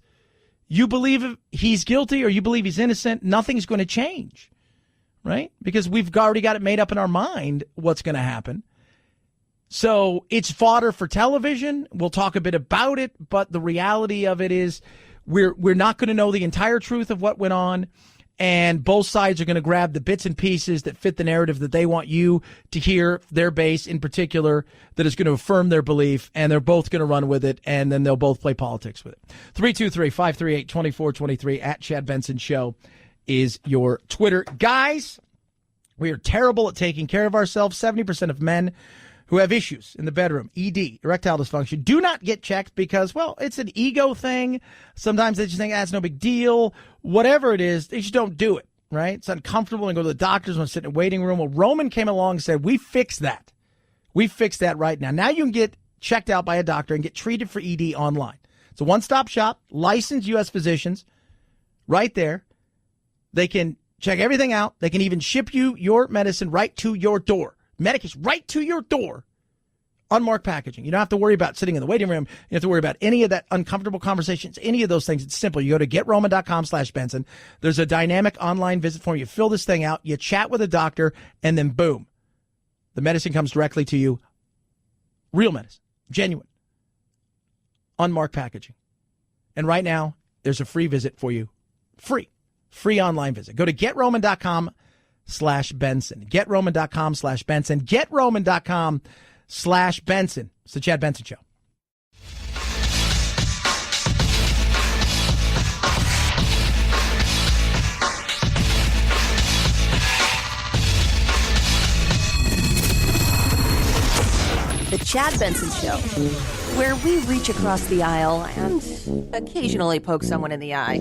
you believe he's guilty or you believe he's innocent, nothing's going to change, right? Because we've already got it made up in our mind what's going to happen. So it's fodder for television. We'll talk a bit about it, but the reality of it is we're not going to know the entire truth of what went on, and both sides are going to grab the bits and pieces that fit the narrative that they want you to hear, their base in particular, that is going to affirm their belief, and they're both going to run with it, and then they'll both play politics with it. 323-538-2423 at Chad Benson Show is your Twitter. Guys, we are terrible at taking care of ourselves. 70% of men who have issues in the bedroom, ED, erectile dysfunction, do not get checked because, well, it's an ego thing. Sometimes they just think, that's no big deal. Whatever it is, they just don't do it, right? It's uncomfortable and go to the doctors when sit in a waiting room. Well, Roman came along and said, we fixed that. We fixed that right now. Now you can get checked out by a doctor and get treated for ED online. It's a one-stop shop, licensed U.S. physicians right there. They can check everything out. They can even ship you your medicine right to your door. Medication right to your door. Unmarked packaging. You don't have to worry about sitting in the waiting room. You don't have to worry about any of that uncomfortable conversations, any of those things. It's simple. You go to GetRoman.com/Benson. There's a dynamic online visit form. You fill this thing out. You chat with a doctor, and then boom, the medicine comes directly to you Real medicine. Genuine. Unmarked packaging. And right now, there's a free visit for you. Free online visit. Go to GetRoman.com/Benson. GetRoman.com/Benson. GetRoman.com/Benson. It's the Chad Benson Show. The Chad Benson Show, where we reach across the aisle and occasionally poke someone in the eye.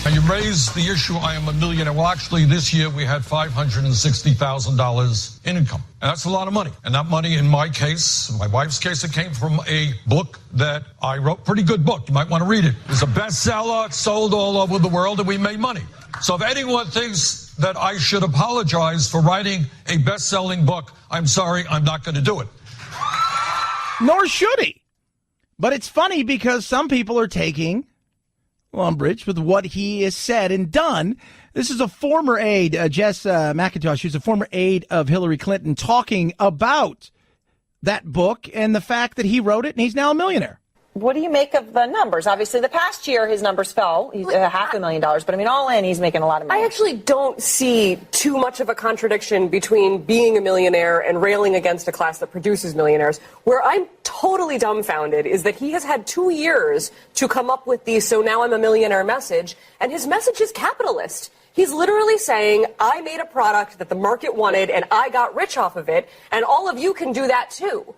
And you raised the issue, I am a millionaire. Well, actually, this year we had $560,000 in income. And that's a lot of money. And that money, in my case, my wife's case, it came from a book that I wrote. Pretty good book. You might want to read it. It's a bestseller. It sold all over the world, and we made money. So if anyone thinks that I should apologize for writing a best-selling book, I'm sorry, I'm not going to do it. Nor should he. But it's funny because some people are taking umbrage with what he has said and done. This is a former aide, Jess McIntosh, who's a former aide of Hillary Clinton, talking about that book and the fact that he wrote it and he's now a millionaire. What do you make of the numbers? Obviously, the past year, his numbers fell. He's $500,000, but I mean, all in, he's making a lot of money. I actually don't see too much of a contradiction between being a millionaire and railing against a class that produces millionaires. Where I'm totally dumbfounded is that he has had 2 years to come up with the "so now I'm a millionaire" message, and his message is capitalist. He's literally saying, I made a product that the market wanted, and I got rich off of it, and all of you can do that too.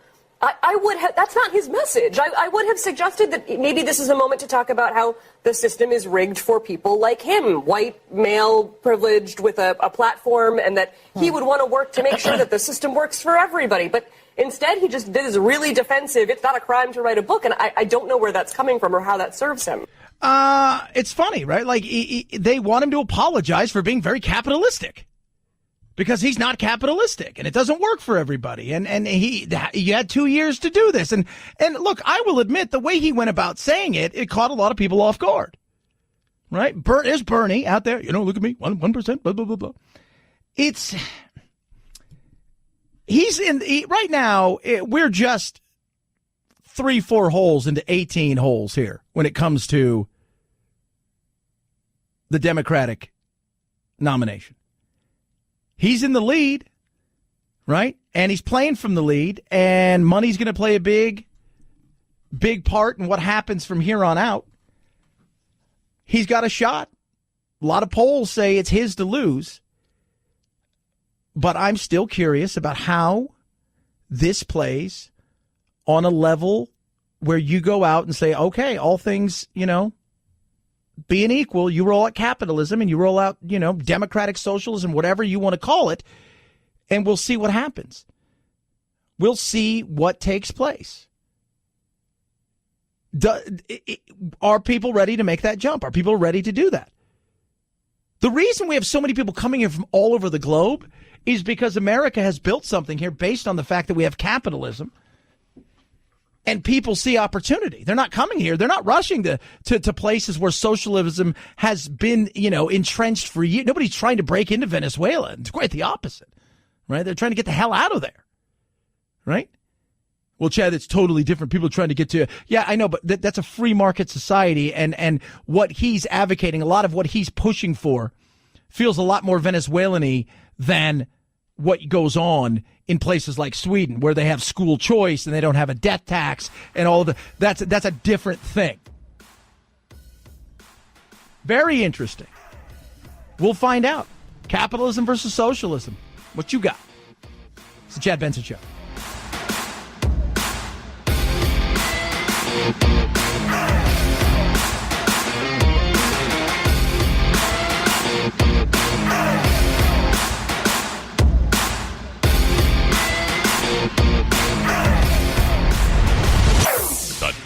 I would have, that's not his message. I would have suggested that maybe this is a moment to talk about how the system is rigged for people like him, white, male, privileged with a platform, and that he would want to work to make sure that the system works for everybody. But instead, he just did his really defensive, it's not a crime to write a book, and I don't know where that's coming from or how that serves him. It's funny, right? Like, they want him to apologize for being very capitalistic. Because he's not capitalistic, and it doesn't work for everybody. And he had 2 years to do this. And look, I will admit, the way he went about saying it caught a lot of people off guard. Right? There's Bernie out there. Look at me, 1%, blah, blah, blah, blah. Right now, we're just 3-4 holes into 18 holes here when it comes to the Democratic nomination. He's in the lead, right? And he's playing from the lead, and money's going to play a big part in what happens from here on out. He's got a shot. A lot of polls say it's his to lose. But I'm still curious about how this plays on a level where you go out and say, okay, all things, being equal, you roll out capitalism and you roll out, democratic socialism, whatever you want to call it, and we'll see what happens. We'll see what takes place. Are people ready to make that jump? Are people ready to do that? The reason we have so many people coming in from all over the globe is because America has built something here based on the fact that we have capitalism. And people see opportunity. They're not coming here. They're not rushing to places where socialism has been, entrenched for years. Nobody's trying to break into Venezuela. It's quite the opposite, right? They're trying to get the hell out of there, right? Well, Chad, it's totally different. People are trying to get to, yeah, I know, but that's a free market society. And what he's advocating, a lot of what he's pushing for feels a lot more Venezuelan-y than what goes on in places like Sweden, where they have school choice and they don't have a death tax and all of that's a different thing. Very interesting. We'll find out. Capitalism versus socialism. What you got? It's the Chad Benson Show.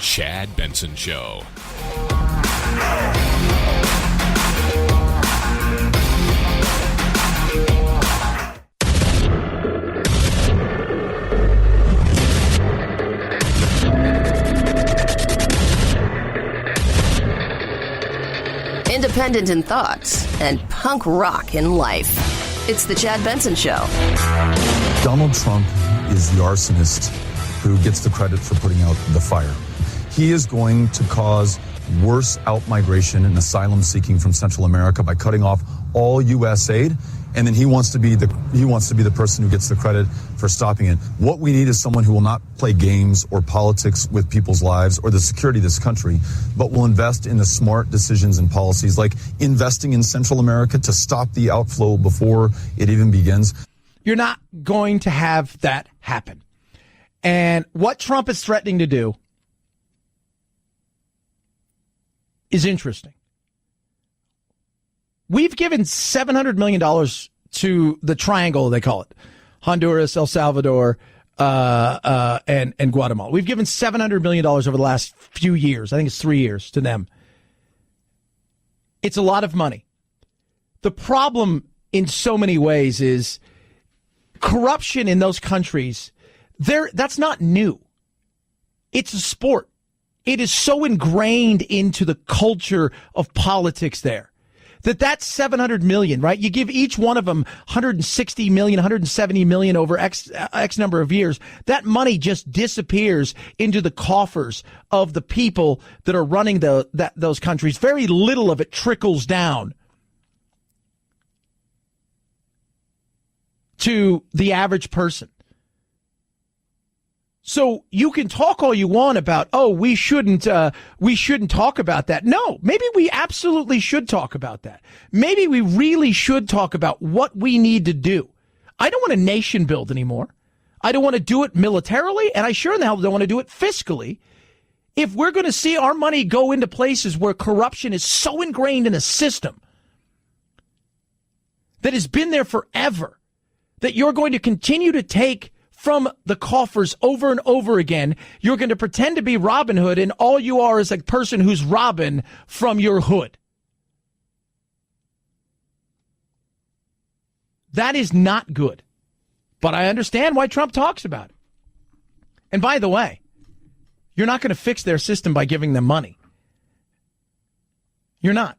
Chad Benson Show. Independent in thoughts and punk rock in life. It's the Chad Benson Show. Donald Trump is the arsonist who gets the credit for putting out the fire. He is going to cause worse outmigration and asylum seeking from Central America by cutting off all U.S. aid, and then he wants to be the person who gets the credit for stopping it. What we need is someone who will not play games or politics with people's lives or the security of this country, but will invest in the smart decisions and policies, like investing in Central America to stop the outflow before it even begins. You're not going to have that happen. And what Trump is threatening to do is interesting. We've given $700 million to the triangle, they call it, Honduras, El Salvador, and Guatemala. We've given $700 million over the last few years. I think it's 3 years to them. It's a lot of money. The problem in so many ways is corruption in those countries. That's not new. It's a sport. It is so ingrained into the culture of politics there that's 700 million, right? You give each one of them 160 million, 170 million over X number of years. That money just disappears into the coffers of the people that are running those countries. Very little of it trickles down to the average person. So you can talk all you want about, we shouldn't talk about that. No, maybe we absolutely should talk about that. Maybe we really should talk about what we need to do. I don't want a nation build anymore. I don't want to do it militarily, and I sure in the hell don't want to do it fiscally. If we're going to see our money go into places where corruption is so ingrained in a system that has been there forever, that you're going to continue to take from the coffers over and over again, you're going to pretend to be Robin Hood, and all you are is a person who's robbing from your hood. That is not good. But I understand why Trump talks about it. And by the way, you're not going to fix their system by giving them money. You're not,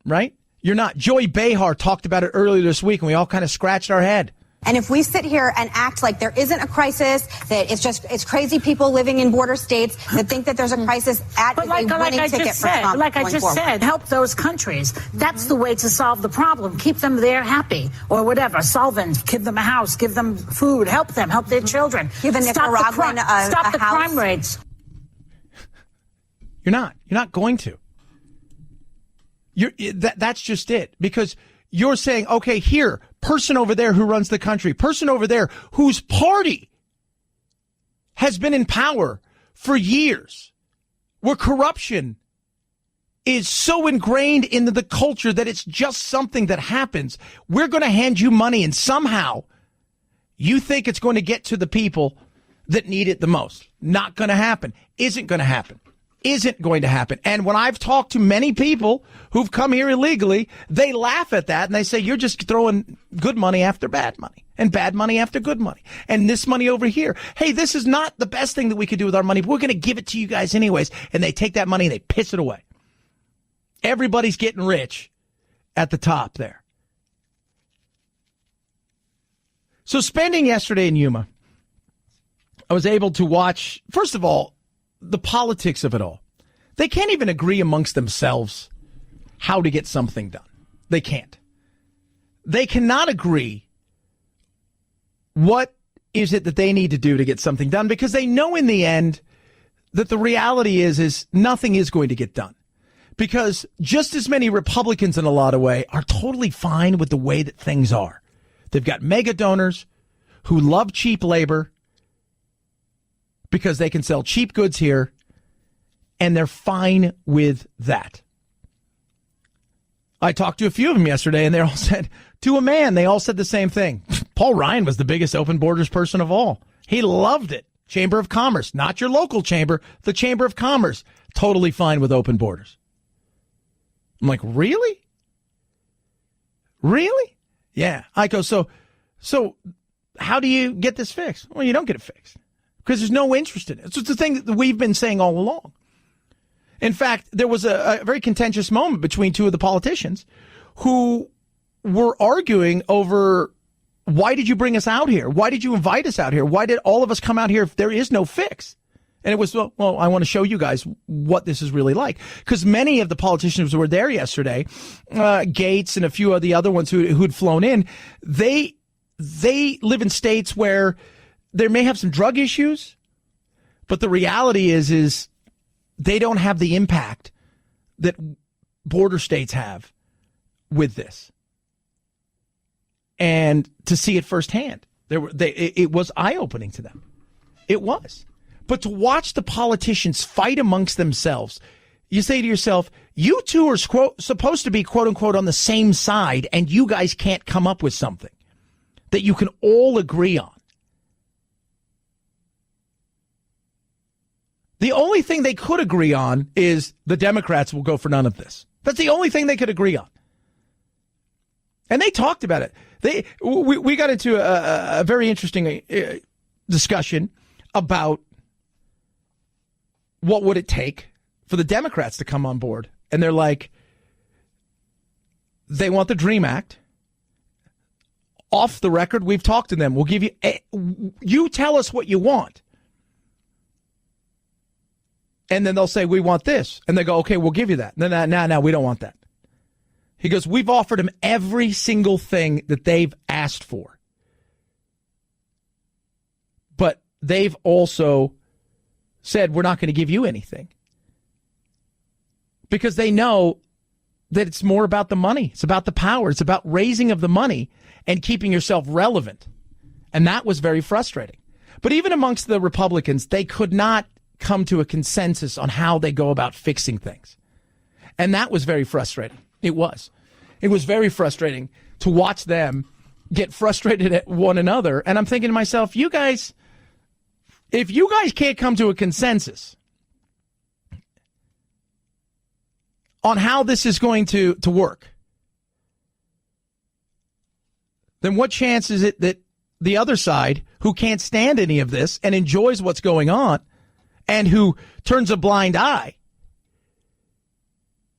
right? You're not. Joey Behar talked about it earlier this week, and we all kind of scratched our head. And if we sit here and act like there isn't a crisis, that it's crazy people living in border states that think that there's a crisis at but like I just said, help those countries. That's the way to solve the problem. Keep them there happy or whatever. Solvent, give them a house, give them food, help them, help their children. Even Nicaraguan, stop the crime rates. You're not going to. That's just it. Because you're saying, okay, here, person over there who runs the country, person over there whose party has been in power for years, where corruption is so ingrained into the culture that it's just something that happens. We're going to hand you money, and somehow you think it's going to get to the people that need it the most. Not going to happen. Isn't going to happen. Isn't going to happen. And when I've talked to many people who've come here illegally, they laugh at that and they say, you're just throwing good money after bad money and bad money after good money and this money over here. Hey, this is not the best thing that we could do with our money, but we're going to give it to you guys anyways. And they take that money and they piss it away. Everybody's getting rich at the top there. So spending yesterday in Yuma, I was able to watch, first of all, the politics of it all. They can't even agree amongst themselves how to get something done. They can't. They cannot agree what is it that they need to do to get something done, because they know in the end that the reality is nothing is going to get done. Because just as many Republicans in a lot of ways are totally fine with the way that things are. They've got mega donors who love cheap labor because they can sell cheap goods here, and they're fine with that. I talked to a few of them yesterday, and they all said, to a man, they all said the same thing. Paul Ryan was the biggest open borders person of all. He loved it. Chamber of Commerce, not your local chamber, the Chamber of Commerce, totally fine with open borders. I'm like, really? Really? Yeah. I go, so how do you get this fixed? Well, you don't get it fixed, because there's no interest in it. It's the thing that we've been saying all along. In fact, there was a very contentious moment between two of the politicians who were arguing over why did you bring us out here? Why did you invite us out here? Why did all of us come out here if there is no fix? And it was, well, I want to show you guys what this is really like. Because many of the politicians who were there yesterday, Gates and a few of the other ones who'd flown in, they live in states where they may have some drug issues, but the reality is they don't have the impact that border states have with this. And to see it firsthand, it was eye-opening to them. It was. But to watch the politicians fight amongst themselves, you say to yourself, you two are supposed to be, quote unquote, on the same side, and you guys can't come up with something that you can all agree on. The only thing they could agree on is the Democrats will go for none of this. That's the only thing they could agree on. And they talked about it. We got into a very interesting discussion about what would it take for the Democrats to come on board. And they're like, they want the DREAM Act. Off the record, we've talked to them. We'll give you, you tell us what you want. And then they'll say, we want this. And they go, okay, we'll give you that. No, we don't want that. He goes, we've offered them every single thing that they've asked for. But they've also said, we're not going to give you anything. Because they know that it's more about the money. It's about the power. It's about raising of the money and keeping yourself relevant. And that was very frustrating. But even amongst the Republicans, they could not come to a consensus on how they go about fixing things. And that was very frustrating. It was. It was very frustrating to watch them get frustrated at one another. And I'm thinking to myself, you guys, if you guys can't come to a consensus on how this is going to work, then what chance is it that the other side, who can't stand any of this and enjoys what's going on and who turns a blind eye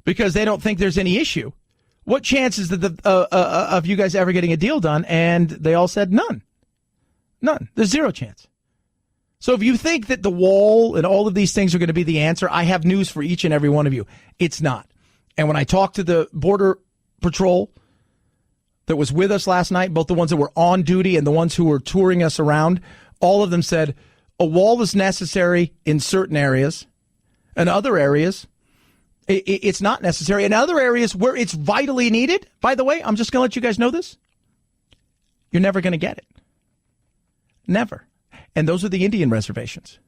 because they don't think there's any issue, what chance is that of you guys ever getting a deal done? And they all said none. None. There's zero chance. So if you think that the wall and all of these things are going to be the answer, I have news for each and every one of you. It's not. And when I talked to the Border Patrol that was with us last night, both the ones that were on duty and the ones who were touring us around, all of them said a wall is necessary in certain areas. In other areas, it's not necessary. In other areas where it's vitally needed, by the way, I'm just going to let you guys know this, you're never going to get it. Never. And those are the Indian reservations.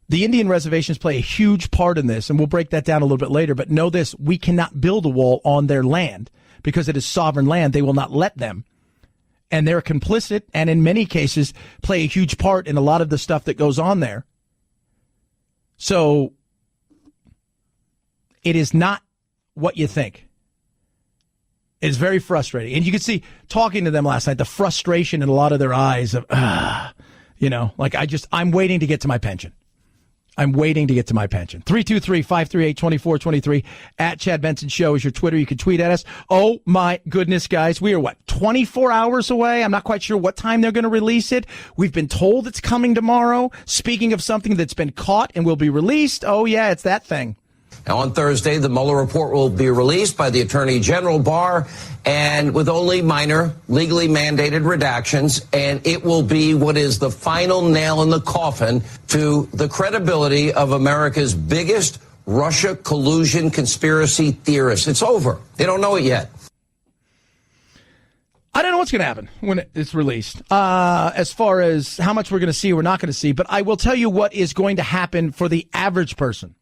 The Indian reservations play a huge part in this, and we'll break that down a little bit later. But know this, we cannot build a wall on their land because it is sovereign land. They will not let them. And they're complicit and in many cases play a huge part in a lot of the stuff that goes on there. So it is not what you think. It's very frustrating. And you could see, talking to them last night, the frustration in a lot of their eyes of, like I'm waiting to get to my pension. I'm waiting to get to my pension. 323-538-2423 at Chad Benson Show is your Twitter. You can tweet at us. Oh, my goodness, guys. We are, 24 hours away? I'm not quite sure what time they're going to release it. We've been told it's coming tomorrow. Speaking of something that's been caught and will be released, oh, yeah, it's that thing. Now, on Thursday, the Meuller report will be released by the Attorney General Barr, and with only minor, legally mandated redactions, and it will be what is the final nail in the coffin to the credibility of America's biggest Russia collusion conspiracy theorists. It's over. They don't know it yet. I don't know what's going to happen when it's released, as far as how much we're going to see or we're not going to see, but I will tell you what is going to happen for the average person.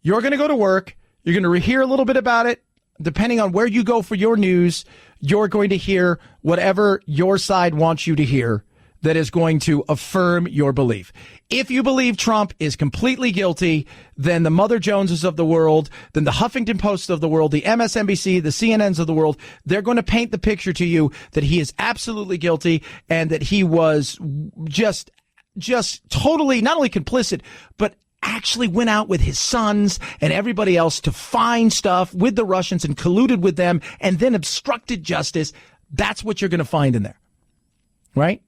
You're going to go to work. You're going to hear a little bit about it. Depending on where you go for your news, you're going to hear whatever your side wants you to hear that is going to affirm your belief. If you believe Trump is completely guilty, then the Mother Joneses of the world, then the Huffington Post of the world, the MSNBC, the CNNs of the world, they're going to paint the picture to you that he is absolutely guilty and that he was just totally not only complicit, but actually went out with his sons and everybody else to find stuff with the Russians and colluded with them and then obstructed justice. That's what you're going to find in there, right?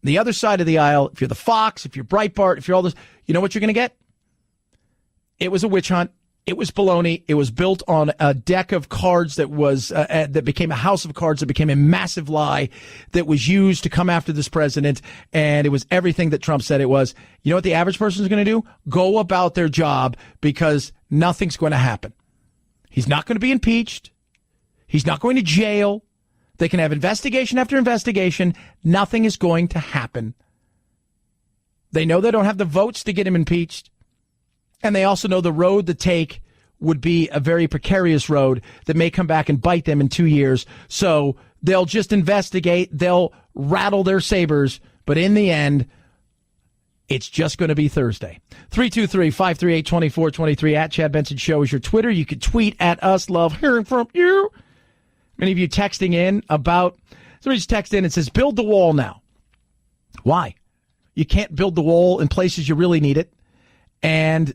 The other side of the aisle, if you're the Fox, if you're Breitbart, if you're all this, you know what you're going to get? It was a witch hunt. It was baloney. It was built on a deck of cards that was that became a house of cards that became a massive lie that was used to come after this president, and it was everything that Trump said it was. You know what the average person is going to do? Go about their job, because nothing's going to happen. He's not going to be impeached. He's not going to jail. They can have investigation after investigation. Nothing is going to happen. They know they don't have the votes to get him impeached. And they also know the road to take would be a very precarious road that may come back and bite them in 2 years. So they'll just investigate. They'll rattle their sabers. But in the end, it's just going to be Thursday. 323-538-2423 at Chad Benson Show is your Twitter. You can tweet at us. Love hearing from you. Many of you texting in about, somebody just texted in and says, build the wall now. Why? You can't build the wall in places you really need it. And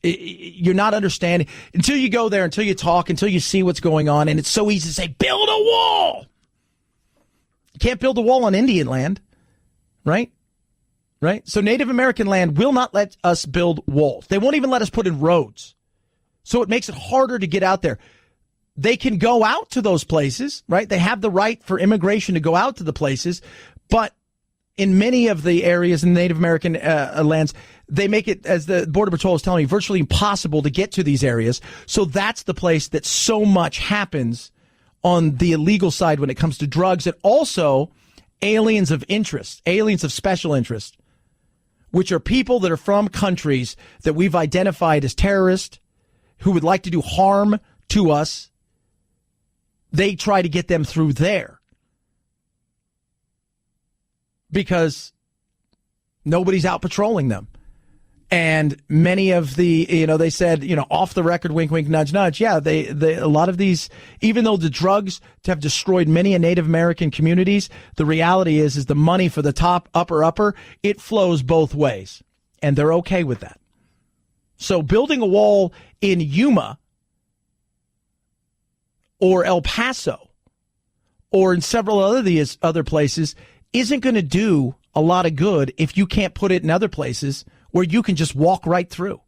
you're not understanding until you go there, until you talk, until you see what's going on. And it's so easy to say, build a wall. You can't build a wall on Indian land, right? Right? So Native American land will not let us build walls. They won't even let us put in roads. So it makes it harder to get out there. They can go out to those places, right? They have the right for immigration to go out to the places. But in many of the areas in Native American lands, they make it, as the Border Patrol is telling me, virtually impossible to get to these areas. So that's the place that so much happens on the illegal side when it comes to drugs, and also aliens of interest, aliens of special interest, which are people that are from countries that we've identified as terrorists who would like to do harm to us. They try to get them through there because nobody's out patrolling them. And many of the, they said, off the record, wink, wink, nudge, nudge. Yeah, a lot of these, even though the drugs have destroyed many Native American communities, the reality is the money for the top, upper, it flows both ways. And they're okay with that. So building a wall in Yuma or El Paso or in several other places isn't going to do a lot of good if you can't put it in other places where you can just walk right through.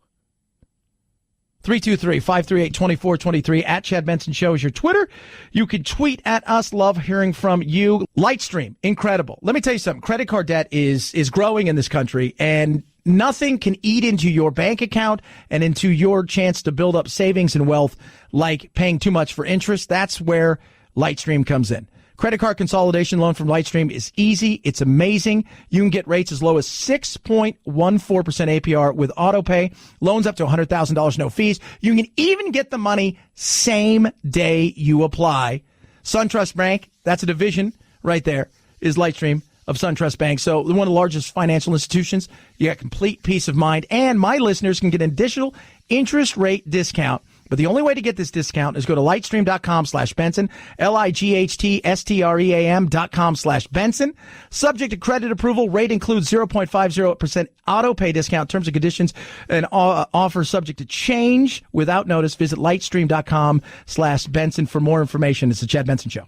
323-538-2423 at Chad Benson Show is your Twitter. You can tweet at us. Love hearing from you. Lightstream, incredible. Let me tell you something. Credit card debt is growing in this country, and nothing can eat into your bank account and into your chance to build up savings and wealth like paying too much for interest. That's where Lightstream comes in. Credit card consolidation loan from Lightstream is easy. It's amazing. You can get rates as low as 6.14% APR with autopay. Loans up to $100,000, no fees. You can even get the money same day you apply. SunTrust Bank, that's a division right there, is Lightstream of SunTrust Bank. So one of the largest financial institutions. You got complete peace of mind. And my listeners can get an additional interest rate discount. But the only way to get this discount is go to lightstream.com/Benson, lightstream.com/Benson. Subject to credit approval. Rate includes 0.50% auto pay discount. Terms and conditions and offer subject to change without notice. Visit lightstream.com/Benson for more information. It's the Chad Benson Show.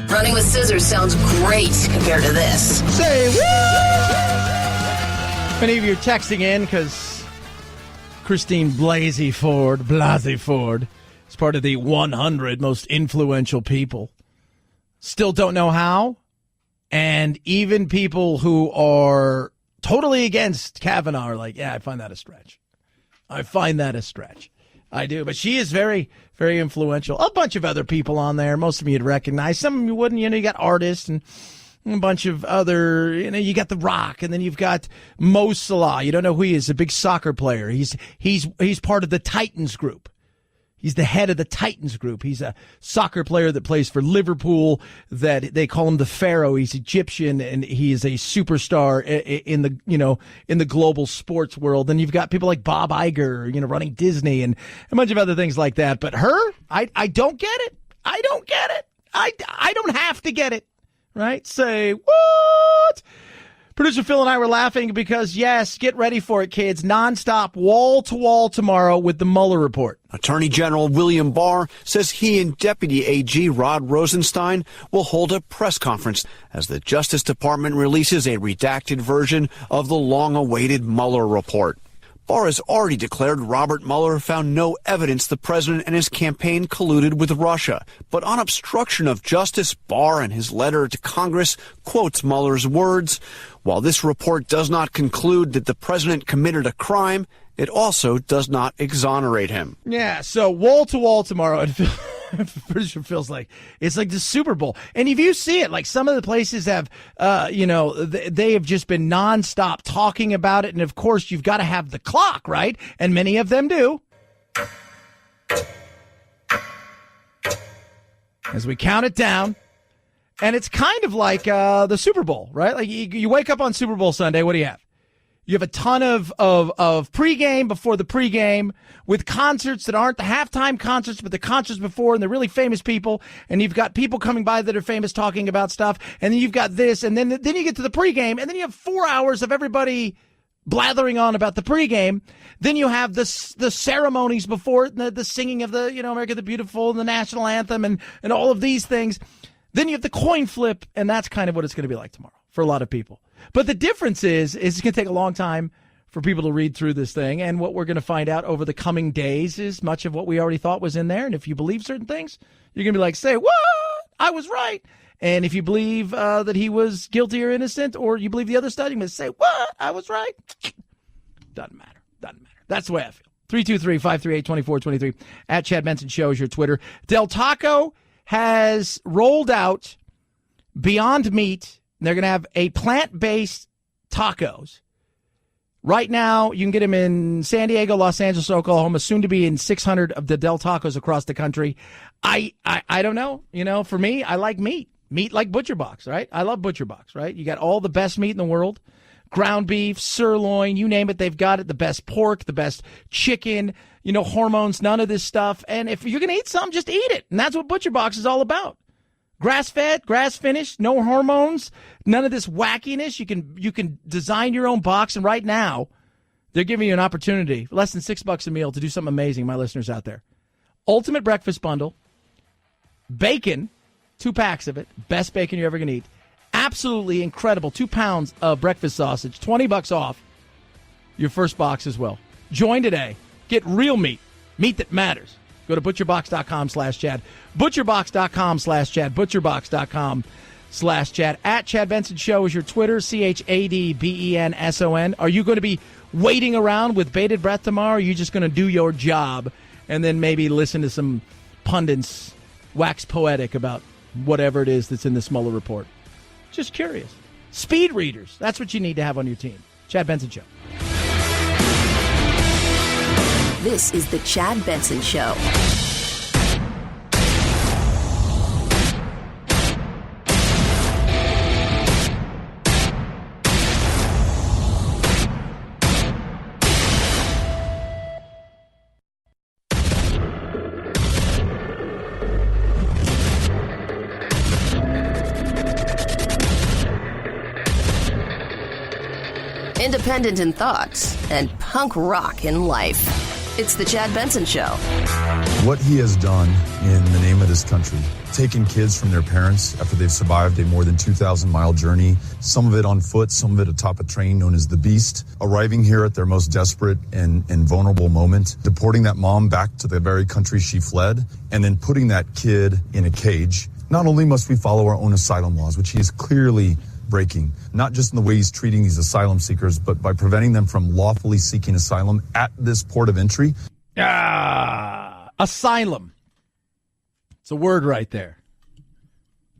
Running with scissors sounds great compared to this. Say what? Many of you are texting in because Christine Blasey Ford is part of the 100 most influential people. Still don't know how. And even people who are totally against Kavanaugh are like, yeah, I find that a stretch. I do. But she is very, very influential. A bunch of other people on there. Most of you would recognize. Some of you wouldn't. You got artists and a bunch of other, you got The Rock, and then you've got Mo Salah. You don't know who he is, a big soccer player. He's part of the Titans group. He's the head of the Titans group. He's a soccer player that plays for Liverpool, that they call him the Pharaoh. He's Egyptian, and he is a superstar in the global sports world. And you've got people like Bob Iger, running Disney and a bunch of other things like that. But her, I don't get it. I don't get it. I don't have to get it. Right? Say what? Producer Phil and I were laughing because, yes, get ready for it, kids. Nonstop, wall-to-wall tomorrow with the Meuller report. Attorney General William Barr says he and Deputy AG Rod Rosenstein will hold a press conference as the Justice Department releases a redacted version of the long-awaited Meuller report. Barr has already declared Robert Meuller found no evidence the president and his campaign colluded with Russia. But on obstruction of justice, Barr in his letter to Congress quotes Mueller's words, "While this report does not conclude that the president committed a crime, it also does not exonerate him." Yeah, so wall-to-wall tomorrow. And Producer Phil's like, it's like the Super Bowl. And if you see it, like some of the places have, they have just been nonstop talking about it. And, of course, you've got to have the clock, right? And many of them do. As we count it down. And it's kind of like the Super Bowl, right? Like you wake up on Super Bowl Sunday, what do you have? You have a ton of pregame before the pregame with concerts that aren't the halftime concerts, but the concerts before, and they're really famous people. And you've got people coming by that are famous talking about stuff. And then you've got this, and then you get to the pregame, and then you have 4 hours of everybody blathering on about the pregame. Then you have the ceremonies before it, the singing of the America the Beautiful and the national anthem and all of these things. Then you have the coin flip, and that's kind of what it's going to be like tomorrow for a lot of people. But the difference is it's going to take a long time for people to read through this thing. And what we're going to find out over the coming days is much of what we already thought was in there. And if you believe certain things, you're going to be like, say, what? I was right. And if you believe that he was guilty or innocent, or you believe the other side, you're going to say, what? I was right. Doesn't matter. That's the way I feel. 323-538-2423 at Chad Benson Show is your Twitter. Del Taco has rolled out Beyond Meat. They're going to have a plant-based tacos. Right now, you can get them in San Diego, Los Angeles, Oklahoma, soon to be in 600 of the Del Tacos across the country. I don't know. For me, I like meat. Meat like Butcher Box, right? I love Butcher Box, right? You got all the best meat in the world. Ground beef, sirloin, you name it, they've got it. The best pork, the best chicken, hormones, none of this stuff. And if you're going to eat something, just eat it. And that's what Butcher Box is all about. Grass-fed, grass-finished, no hormones, none of this wackiness. You can design your own box, and right now, they're giving you an opportunity, less than $6 a meal, to do something amazing, my listeners out there. Ultimate breakfast bundle, bacon, 2 packs of it, best bacon you're ever going to eat. Absolutely incredible, 2 pounds of breakfast sausage, $20 off your first box as well. Join today. Get real meat that matters. Go to butcherbox.com/Chad. Butcherbox.com/Chad. Butcherbox.com/Chad. At Chad Benson Show is your Twitter, ChadBenson. Are you going to be waiting around with bated breath tomorrow, or are you just going to do your job and then maybe listen to some pundits wax poetic about whatever it is that's in this Meuller report? Just curious. Speed readers. That's what you need to have on your team. Chad Benson Show. This is the Chad Benson Show. Independent in thoughts and punk rock in life. It's the Chad Benson Show. What he has done in the name of this country, taken kids from their parents after they've survived a more than 2,000-mile journey, some of it on foot, some of it atop a train known as the Beast, arriving here at their most desperate and vulnerable moment, deporting that mom back to the very country she fled, and then putting that kid in a cage. Not only must we follow our own asylum laws, which he is clearly breaking, not just in the way he's treating these asylum seekers, but by preventing them from lawfully seeking asylum at this port of entry. Asylum. It's a word right there.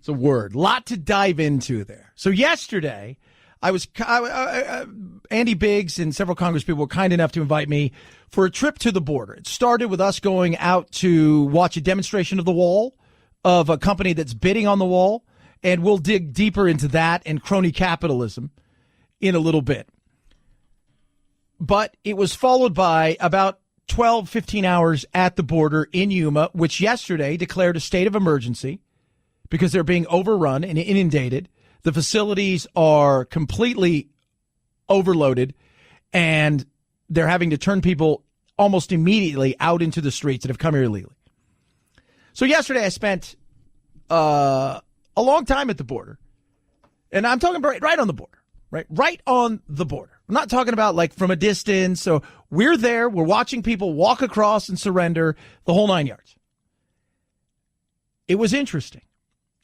It's a word. Lot to dive into there. So yesterday, Andy Biggs and several Congresspeople were kind enough to invite me for a trip to the border. It started with us going out to watch a demonstration of the wall of a company that's bidding on the wall. And we'll dig deeper into that and crony capitalism in a little bit. But it was followed by about 12, 15 hours at the border in Yuma, which yesterday declared a state of emergency because they're being overrun and inundated. The facilities are completely overloaded, and they're having to turn people almost immediately out into the streets that have come here illegally. So yesterday I spent a long time at the border, and I'm talking right on the border, right on the border. I'm not talking about like from a distance. So we're there. We're watching people walk across and surrender, the whole 9 yards. It was interesting.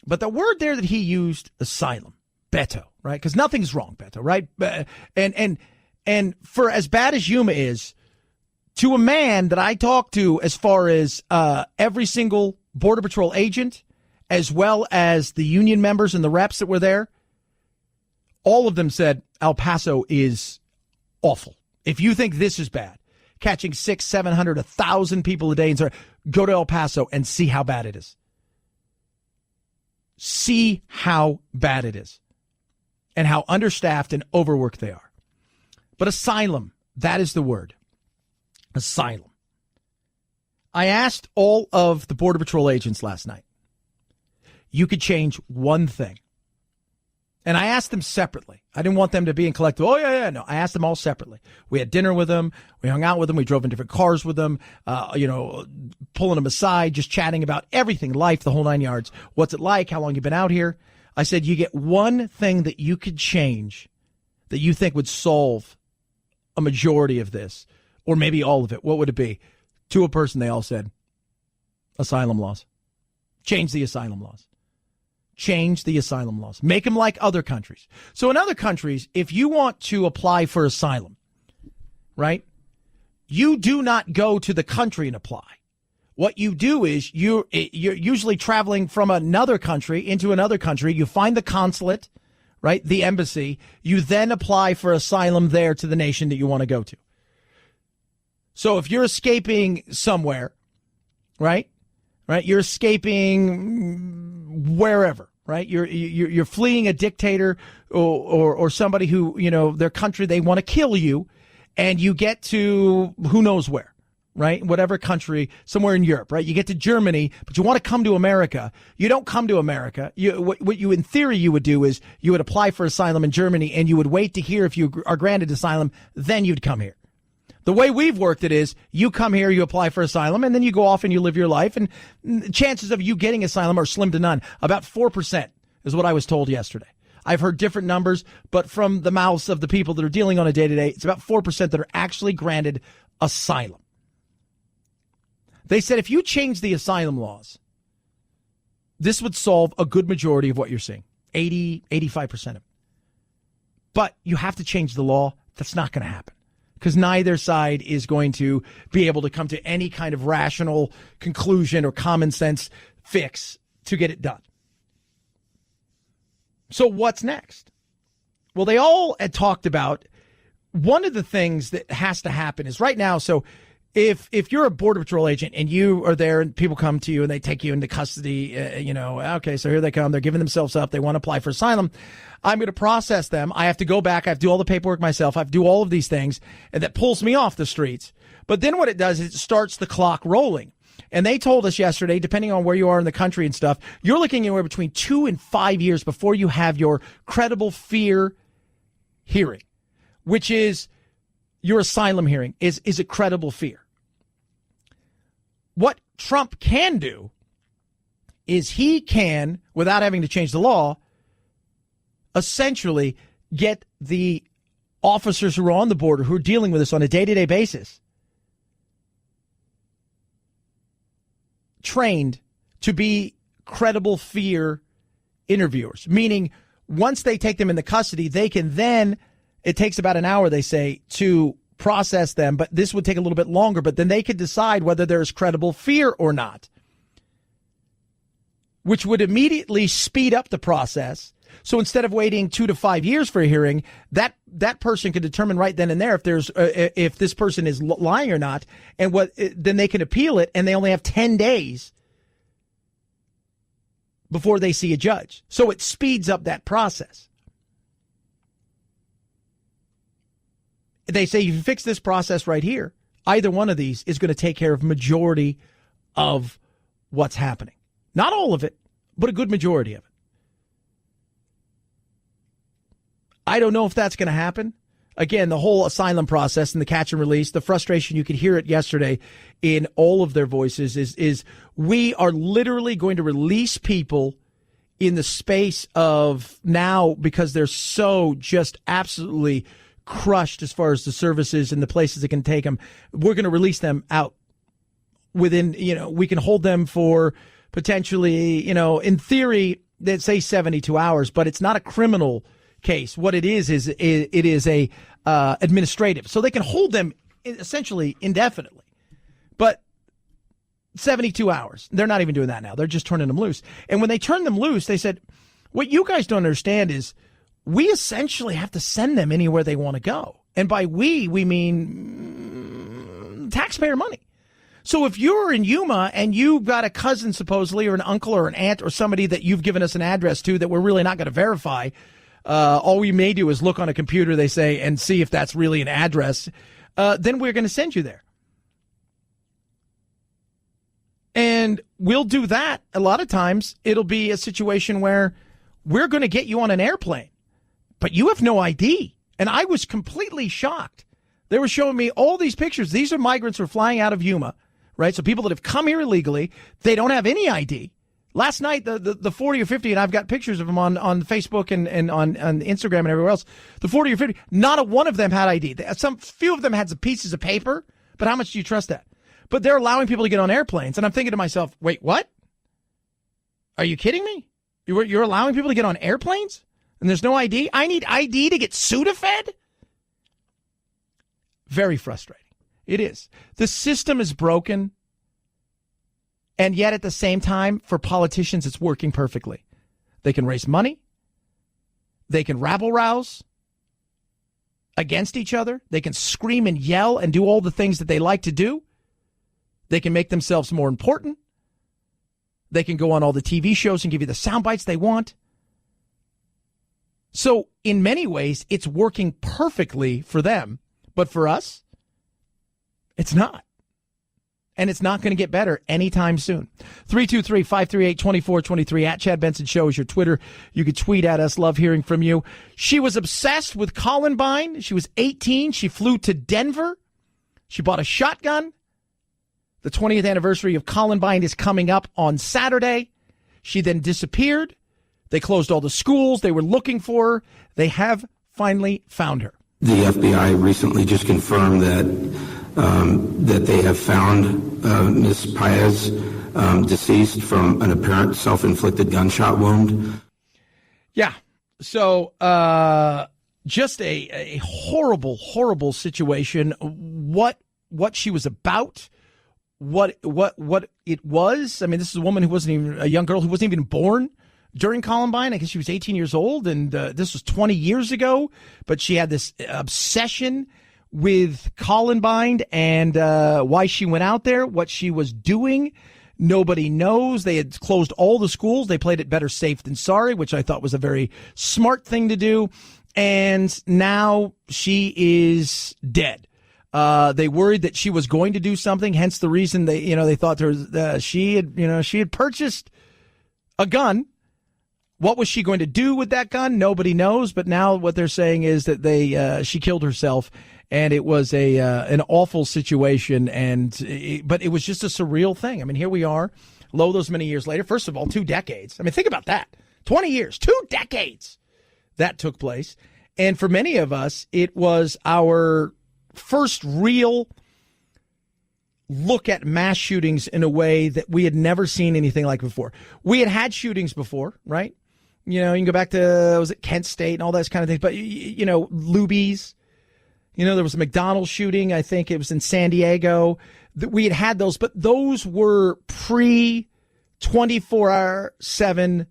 But the word there that he used, asylum, Beto, right? Because nothing's wrong, Beto, right? And for as bad as Yuma is, to a man that I talked to as far as every single Border Patrol agent, as well as the union members and the reps that were there, all of them said El Paso is awful. If you think this is bad, catching 600, 700, 1,000 people a day, and go to El Paso and see how bad it is. See how bad it is and how understaffed and overworked they are. But asylum, that is the word. Asylum. I asked all of the Border Patrol agents last night. You could change one thing. And I asked them separately. I didn't want them to be in collective. Oh, yeah. No, I asked them all separately. We had dinner with them. We hung out with them. We drove in different cars with them, pulling them aside, just chatting about everything, life, the whole 9 yards. What's it like? How long you been out here? I said, you get one thing that you could change that you think would solve a majority of this, or maybe all of it. What would it be? To a person, they all said, asylum laws. Change the asylum laws. Change the asylum laws. Make them like other countries. So in other countries, if you want to apply for asylum, right, you do not go to the country and apply. What you do is you're usually traveling from another country into another country. You find the consulate, right, the embassy. You then apply for asylum there to the nation that you want to go to. So if you're escaping somewhere, right, you're escaping wherever, right? You're fleeing a dictator or somebody who, their country, they want to kill you, and you get to who knows where, right? Whatever country, somewhere in Europe, right? You get to Germany, but you want to come to America. You don't come to America. What you, in theory, you would do is you would apply for asylum in Germany, and you would wait to hear if you are granted asylum, then you'd come here. The way we've worked it is you come here, you apply for asylum, and then you go off and you live your life. And chances of you getting asylum are slim to none. About 4% is what I was told yesterday. I've heard different numbers, but from the mouths of the people that are dealing on a day-to-day, it's about 4% that are actually granted asylum. They said if you change the asylum laws, this would solve a good majority of what you're seeing, 80, 85% of it. But you have to change the law. That's not going to happen, because neither side is going to be able to come to any kind of rational conclusion or common sense fix to get it done. So what's next? Well, they all had talked about one of the things that has to happen is right now. So if you're a Border Patrol agent and you are there and people come to you and they take you into custody, okay, so here they come. They're giving themselves up. They want to apply for asylum. I'm going to process them. I have to go back. I have to do all the paperwork myself. I have to do all of these things, and that pulls me off the streets. But then what it does is it starts the clock rolling. And they told us yesterday, depending on where you are in the country and stuff, you're looking anywhere between 2 and 5 years before you have your credible fear hearing, which is your asylum hearing. Is a credible fear. What Trump can do is he can, without having to change the law, essentially get the officers who are on the border, who are dealing with this on a day-to-day basis, trained to be credible fear interviewers. Meaning, once they take them into custody, they can then, it takes about an hour, they say, to process them, but this would take a little bit longer, but then they could decide whether there's credible fear or not, which would immediately speed up the process. So instead of waiting 2 to 5 years for a hearing, that person could determine right then and there if this person is lying or not, and then they can appeal it, and they only have 10 days before they see a judge. So it speeds up that process. They say if you fix this process right here, either one of these is going to take care of majority of what's happening. Not all of it, but a good majority of it. I don't know if that's going to happen. Again, the whole asylum process and the catch and release, the frustration, you could hear it yesterday in all of their voices, is we are literally going to release people in the space of now because they're so just absolutely crushed as far as the services and the places that can take them. We're going to release them out within, we can hold them for potentially, in theory, they'd say 72 hours, but it's not a criminal case. What it is it is a administrative. So they can hold them essentially indefinitely. But 72 hours. They're not even doing that now. They're just turning them loose. And when they turn them loose, they said, what you guys don't understand is we essentially have to send them anywhere they want to go. And by we mean taxpayer money. So if you're in Yuma and you've got a cousin supposedly or an uncle or an aunt or somebody that you've given us an address to that we're really not going to verify, all we may do is look on a computer, they say, and see if that's really an address, then we're going to send you there. And we'll do that. A lot of times it'll be a situation where we're going to get you on an airplane, but you have no ID. And I was completely shocked. They were showing me all these pictures. These are migrants who are flying out of Yuma, right? So people that have come here illegally, they don't have any ID. Last night, the 40 or 50, and I've got pictures of them on Facebook and on Instagram and everywhere else, the 40 or 50, not a one of them had ID. Some few of them had some pieces of paper, but how much do you trust that? But they're allowing people to get on airplanes. And I'm thinking to myself, wait, what? Are you kidding me? You're allowing people to get on airplanes? And there's no ID? I need ID to get Sudafed? Very frustrating. It is. The system is broken. And yet at the same time, for politicians, it's working perfectly. They can raise money. They can rabble-rouse against each other. They can scream and yell and do all the things that they like to do. They can make themselves more important. They can go on all the TV shows and give you the sound bites they want. So in many ways, it's working perfectly for them. But for us, it's not. And it's not going to get better anytime soon. 323-538-2423 at Chad Benson Show is your Twitter. You can tweet at us. Love hearing from you. She was obsessed with Columbine. She was 18. She flew to Denver. She bought a shotgun. The 20th anniversary of Columbine is coming up on Saturday. She then disappeared. They closed all the schools. They were looking for her. They have finally found her. The FBI recently just confirmed that they have found Ms. Paez deceased from an apparent self-inflicted gunshot wound. Yeah. So just a horrible, horrible situation. What she was about, what it was. I mean, this is a woman who wasn't even a young girl who wasn't even born during Columbine. I guess she was 18 years old, and this was 20 years ago. But she had this obsession with Columbine and why she went out there, what she was doing. Nobody knows. They had closed all the schools. They played it better safe than sorry, which I thought was a very smart thing to do. And now she is dead. They worried that she was going to do something, hence the reason they thought she had purchased a gun. What was she going to do with that gun? Nobody knows. But now what they're saying is that she killed herself, and it was an awful situation. But it was just a surreal thing. I mean, here we are, those many years later. First of all, 2 decades. I mean, think about that. 20 years, 2 decades that took place. And for many of us, it was our first real look at mass shootings in a way that we had never seen anything like before. We had shootings before, right? You can go back to, was it Kent State and all those kind of things. But, Luby's, there was a McDonald's shooting. I think it was in San Diego. We had those, but those were pre-24/7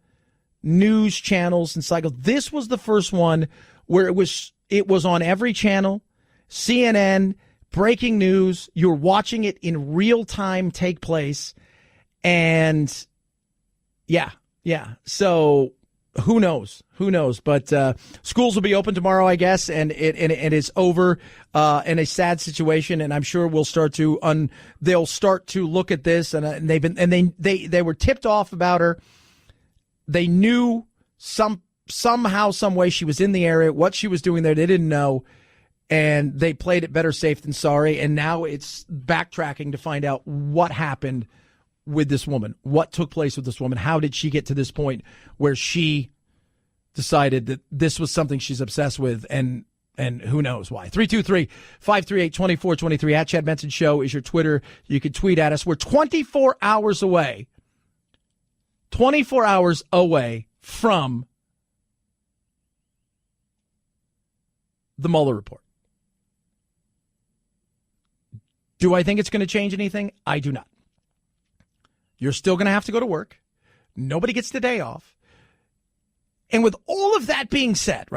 news channels and cycles. This was the first one where it was on every channel, CNN, breaking news. You're watching it in real time take place. And yeah. So who knows? But schools will be open tomorrow, I guess, and it is over in a sad situation. And I'm sure they'll start to look at this. And they were tipped off about her. They knew some somehow, some way she was in the area. What she was doing there, they didn't know. And they played it better safe than sorry. And now it's backtracking to find out what happened with this woman. What took place with this woman? How did she get to this point where she decided that this was something she's obsessed with, and who knows why. 323-538-2423 at Chad Benson Show is your Twitter. You can tweet at us. We're 24 hours away from the Meuller report. Do I think it's going to change anything? I do not. You're still going to have to go to work. Nobody gets the day off. And with all of that being said,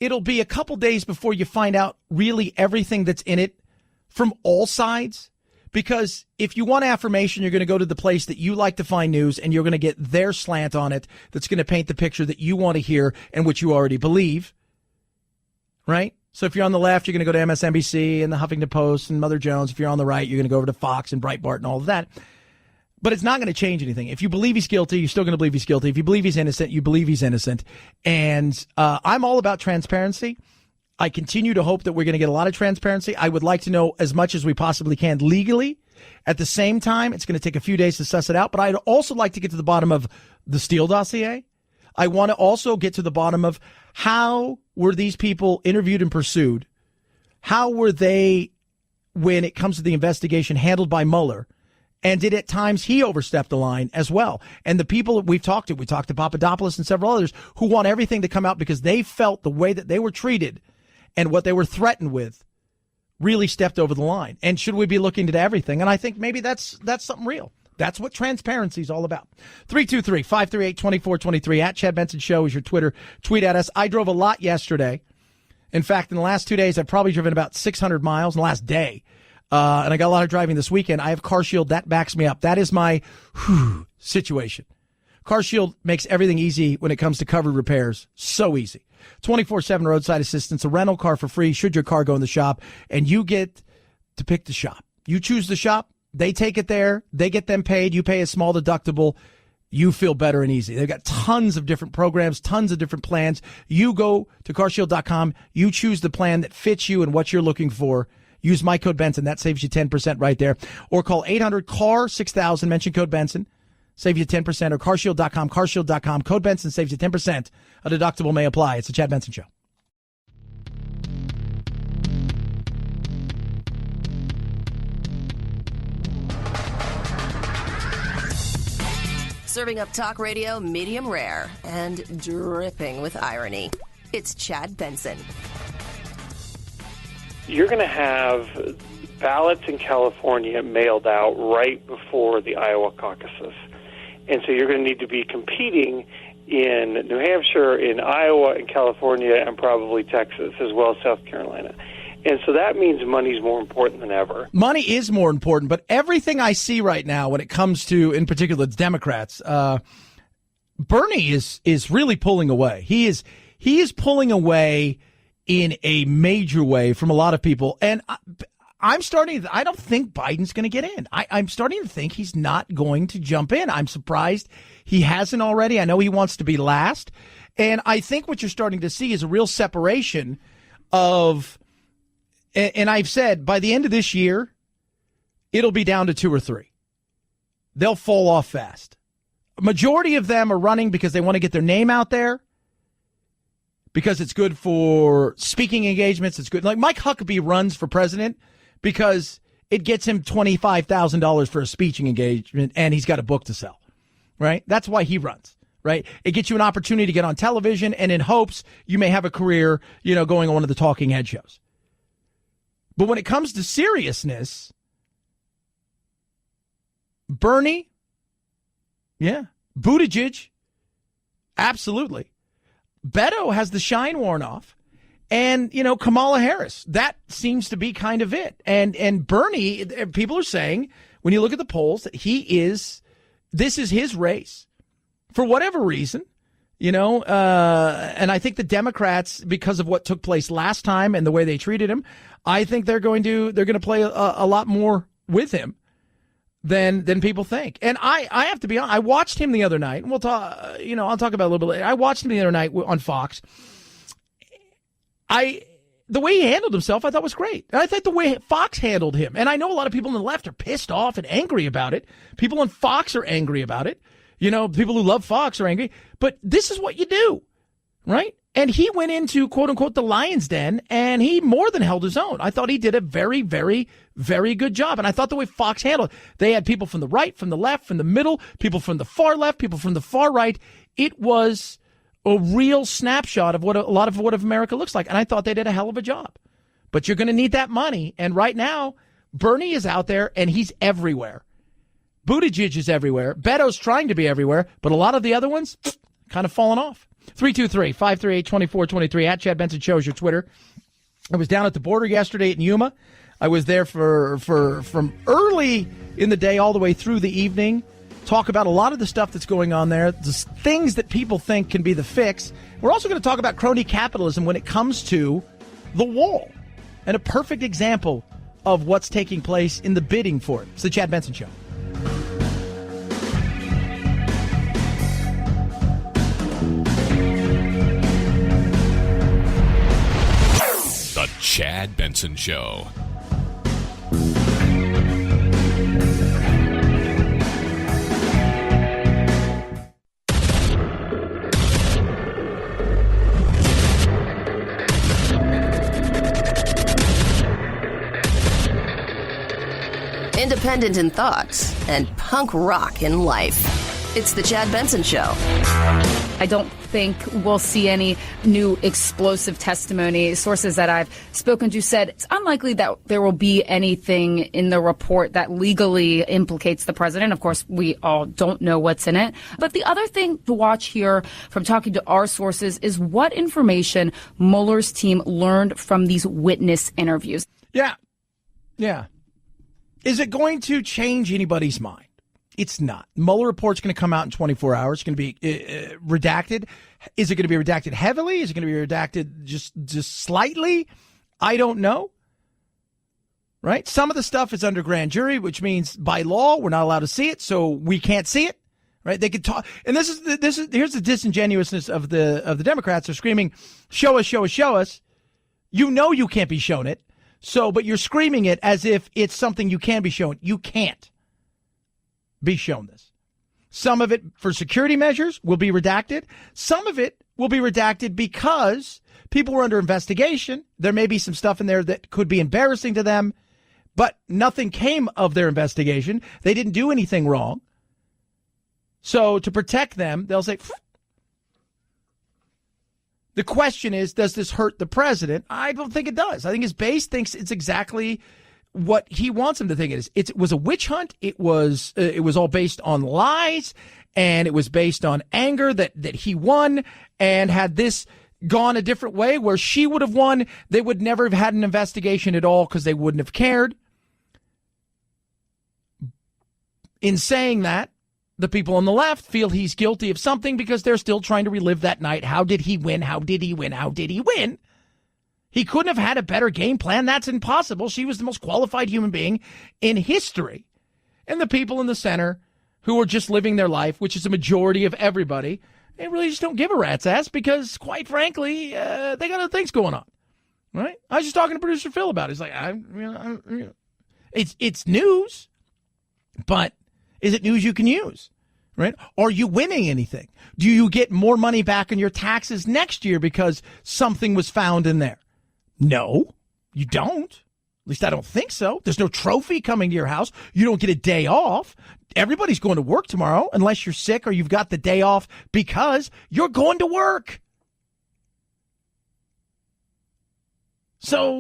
it'll be a couple days before you find out really everything that's in it from all sides. Because if you want affirmation, you're going to go to the place that you like to find news, and you're going to get their slant on it that's going to paint the picture that you want to hear and which you already believe. Right? So if you're on the left, you're going to go to MSNBC and the Huffington Post and Mother Jones. If you're on the right, you're going to go over to Fox and Breitbart and all of that. But it's not going to change anything. If you believe he's guilty, you're still going to believe he's guilty. If you believe he's innocent, you believe he's innocent. And I'm all about transparency. I continue to hope that we're going to get a lot of transparency. I would like to know as much as we possibly can legally. At the same time, it's going to take a few days to suss it out. But I'd also like to get to the bottom of the Steele dossier. I want to also get to the bottom of how were these people interviewed and pursued? How were they, when it comes to the investigation, handled by Meuller? And did at times he overstep the line as well? And the people that we talked to Papadopoulos and several others who want everything to come out because they felt the way that they were treated and what they were threatened with really stepped over the line. And should we be looking into everything? And I think maybe that's something real. That's what transparency is all about. 323-538-2423 at Chad Benson Show is your Twitter. Tweet at us. I drove a lot yesterday. In fact, in the last 2 days, I've probably driven about 600 miles in the last day. And I got a lot of driving this weekend. I have CarShield. That backs me up. That is my situation. CarShield makes everything easy when it comes to covered repairs. So easy. 24/7 roadside assistance, a rental car for free should your car go in the shop, and you get to pick the shop. You choose the shop. They take it there. They get them paid. You pay a small deductible. You feel better and easy. They've got tons of different programs, tons of different plans. You go to carshield.com. You choose the plan that fits you and what you're looking for. Use my code Benson. That saves you 10% right there. Or call 800-CAR-6000. Mention code Benson. Save you 10%. Or carshield.com. Carshield.com. Code Benson saves you 10%. A deductible may apply. It's the Chad Benson Show. Serving up talk radio medium rare and dripping with irony. It's Chad Benson. You're going to have ballots in California mailed out right before the Iowa caucuses. And so you're going to need to be competing in New Hampshire, in Iowa, in California, and probably Texas, as well as South Carolina. And so that means money's more important than ever. Money is more important, but everything I see right now when it comes to, in particular, the Democrats, Bernie is really pulling away. He is pulling away in a major way from a lot of people. And I don't think Biden's going to get in. I'm starting to think he's not going to jump in. I'm surprised he hasn't already. I know he wants to be last. And I think what you're starting to see is a real separation of, and I've said by the end of this year, it'll be down to 2 or 3. They'll fall off fast. A majority of them are running because they want to get their name out there, because it's good for speaking engagements. It's good. Like Mike Huckabee runs for president because it gets him $25,000 for a speaking engagement, and he's got a book to sell, right? That's why he runs, right? It gets you an opportunity to get on television, and in hopes you may have a career, going on one of the talking head shows. But when it comes to seriousness, Bernie, yeah. Buttigieg, absolutely. Beto has the shine worn off. And, Kamala Harris, that seems to be kind of it. And Bernie, people are saying, when you look at the polls, that this is his race. For whatever reason, and I think the Democrats, because of what took place last time and the way they treated him, I think they're going to play a lot more with him. than people think. And I have to be honest, I watched him the other night, and we'll talk, I'll talk about it a little bit later. I watched him the other night on Fox. The way he handled himself, I thought was great. And I think the way Fox handled him, and I know a lot of people on the left are pissed off and angry about it. People on Fox are angry about it. People who love Fox are angry. But this is what you do, right? And he went into, quote unquote, the lion's den, and he more than held his own. I thought he did a very, very, very good job. And I thought the way Fox handled it, they had people from the right, from the left, from the middle, people from the far left, people from the far right. It was a real snapshot of what a lot of America looks like. And I thought they did a hell of a job. But you're going to need that money. And right now, Bernie is out there, and he's everywhere. Buttigieg is everywhere. Beto's trying to be everywhere. But a lot of the other ones kind of fallen off. 323-538-2423 at Chad Benson Show is your Twitter. I was down at the border yesterday at Yuma. I was there from early in the day all the way through the evening. Talk about a lot of the stuff that's going on there, the things that people think can be the fix. We're also going to talk about crony capitalism when it comes to the wall, and a perfect example of what's taking place in the bidding for it. It's the Chad Benson Show. The Chad Benson Show. Independent in thoughts and punk rock in life. It's the Chad Benson Show. I don't think we'll see any new explosive testimony. Sources that I've spoken to said it's unlikely that there will be anything in the report that legally implicates the president. Of course, we all don't know what's in it. But the other thing to watch here from talking to our sources is what information Mueller's team learned from these witness interviews. Yeah. Is it going to change anybody's mind? It's not. Mueller report's going to come out in 24 hours. It's going to be redacted. Is it going to be redacted heavily? Is it going to be redacted just slightly? I don't know. Right? Some of the stuff is under grand jury, which means by law we're not allowed to see it, so we can't see it. Right? They could talk, and this is here's the disingenuousness of the Democrats. They're screaming, "Show us, show us, show us." You know you can't be shown it. So, but you're screaming it as if it's something you can be shown. You can't be shown this. Some of it for security measures will be redacted. Some of it will be redacted because people were under investigation. There may be some stuff in there that could be embarrassing to them, but nothing came of their investigation. They didn't do anything wrong. So to protect them, they'll say, the question is, does this hurt the president? I don't think it does. I think his base thinks it's exactly what he wants him to think it is. It was a witch hunt. It was all based on lies, and it was based on anger that he won. And had this gone a different way where she would have won, they would never have had an investigation at all because they wouldn't have cared. In saying that, the people on the left feel he's guilty of something because they're still trying to relive that night. How did he win? How did he win? How did he win? He couldn't have had a better game plan. That's impossible. She was the most qualified human being in history. And the people in the center who are just living their life, which is a majority of everybody, they really just don't give a rat's ass because, quite frankly, they got other things going on. Right? I was just talking to producer Phil about it. He's like, it's news, but is it news you can use? Right? Are you winning anything? Do you get more money back on your taxes next year because something was found in there? No, you don't. At least I don't think so. There's no trophy coming to your house. You don't get a day off. Everybody's going to work tomorrow unless you're sick or you've got the day off because you're going to work. So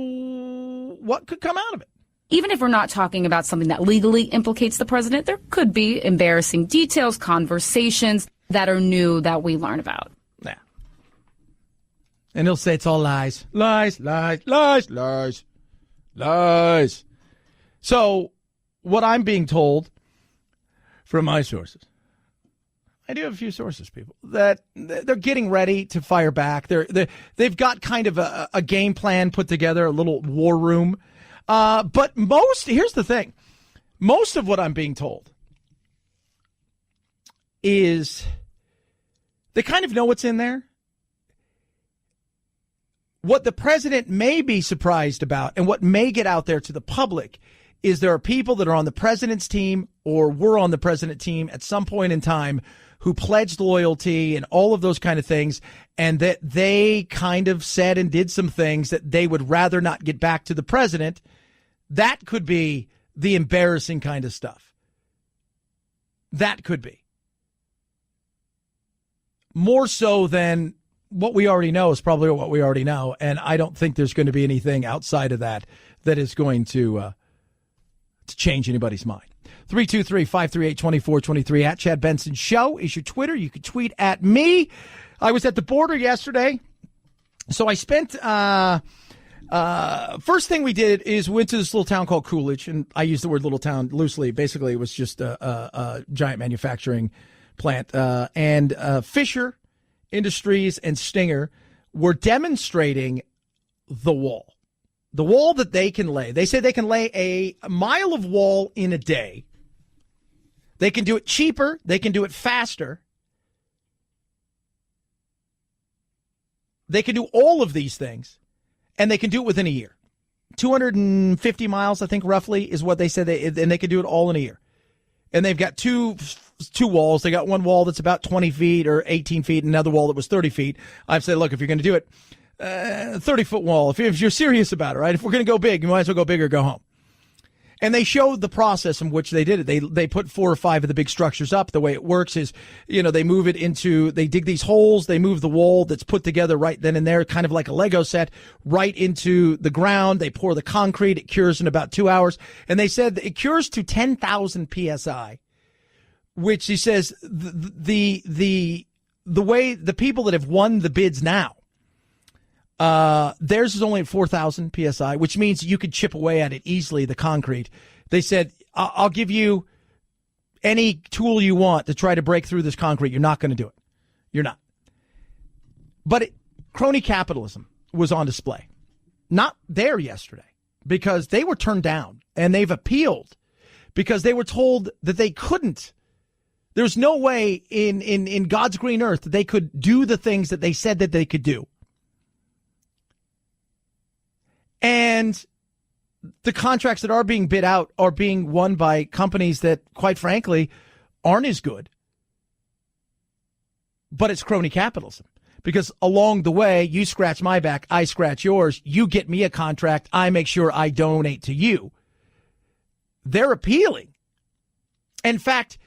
what could come out of it? Even if we're not talking about something that legally implicates the president, there could be embarrassing details, conversations that are new that we learn about. Yeah. And he'll say it's all lies. Lies, lies, lies, lies, lies. So what I'm being told from my sources, I do have a few sources, people, that they're getting ready to fire back. They've got kind of a game plan put together, a little war room. But here's the thing. Most of what I'm being told is they kind of know what's in there. What the president may be surprised about and what may get out there to the public is there are people that are on the president's team or were on the president's team at some point in time who pledged loyalty and all of those kind of things, and that they kind of said and did some things that they would rather not get back to the president. That could be the embarrassing kind of stuff. That could be. More so than what we already know is probably what we already know, and I don't think there's going to be anything outside of that that is going to change anybody's mind. 323-538-2423 at Chad Benson Show is your Twitter. You can tweet at me. I was at the border yesterday, so I spent first thing we did is went to this little town called Coolidge, and I use the word little town loosely. Basically, it was just a giant manufacturing plant, and Fisher Industries and Stinger were demonstrating the wall that they can lay. They say they can lay a mile of wall in a day. They can do it cheaper. They can do it faster. They can do all of these things, and they can do it within a year. 250 miles, I think, roughly, is what they said, and they can do it all in a year. And they've got two walls. They got one wall that's about 20 feet or 18 feet, and another wall that was 30 feet. I've said, look, if you're going to do it, 30-foot wall, if you're serious about it, right? If we're going to go big, you might as well go big or go home. And they showed the process in which they did it. They put 4 or 5 of the big structures up. The way it works is, they move it into, they dig these holes, they move the wall that's put together right then and there, kind of like a Lego set, right into the ground. They pour the concrete. It cures in about 2 hours. And they said it cures to 10,000 PSI, which he says the way the people that have won the bids now, theirs is only at 4,000 PSI, which means you could chip away at it easily, the concrete. They said, I'll give you any tool you want to try to break through this concrete. You're not going to do it. You're not. But crony capitalism was on display. Not there yesterday because they were turned down and they've appealed because they were told that they couldn't. There's no way in God's green earth that they could do the things that they said that they could do. And the contracts that are being bid out are being won by companies that, quite frankly, aren't as good. But it's crony capitalism. Because along the way, you scratch my back, I scratch yours. You get me a contract, I make sure I donate to you. They're appealing. In fact,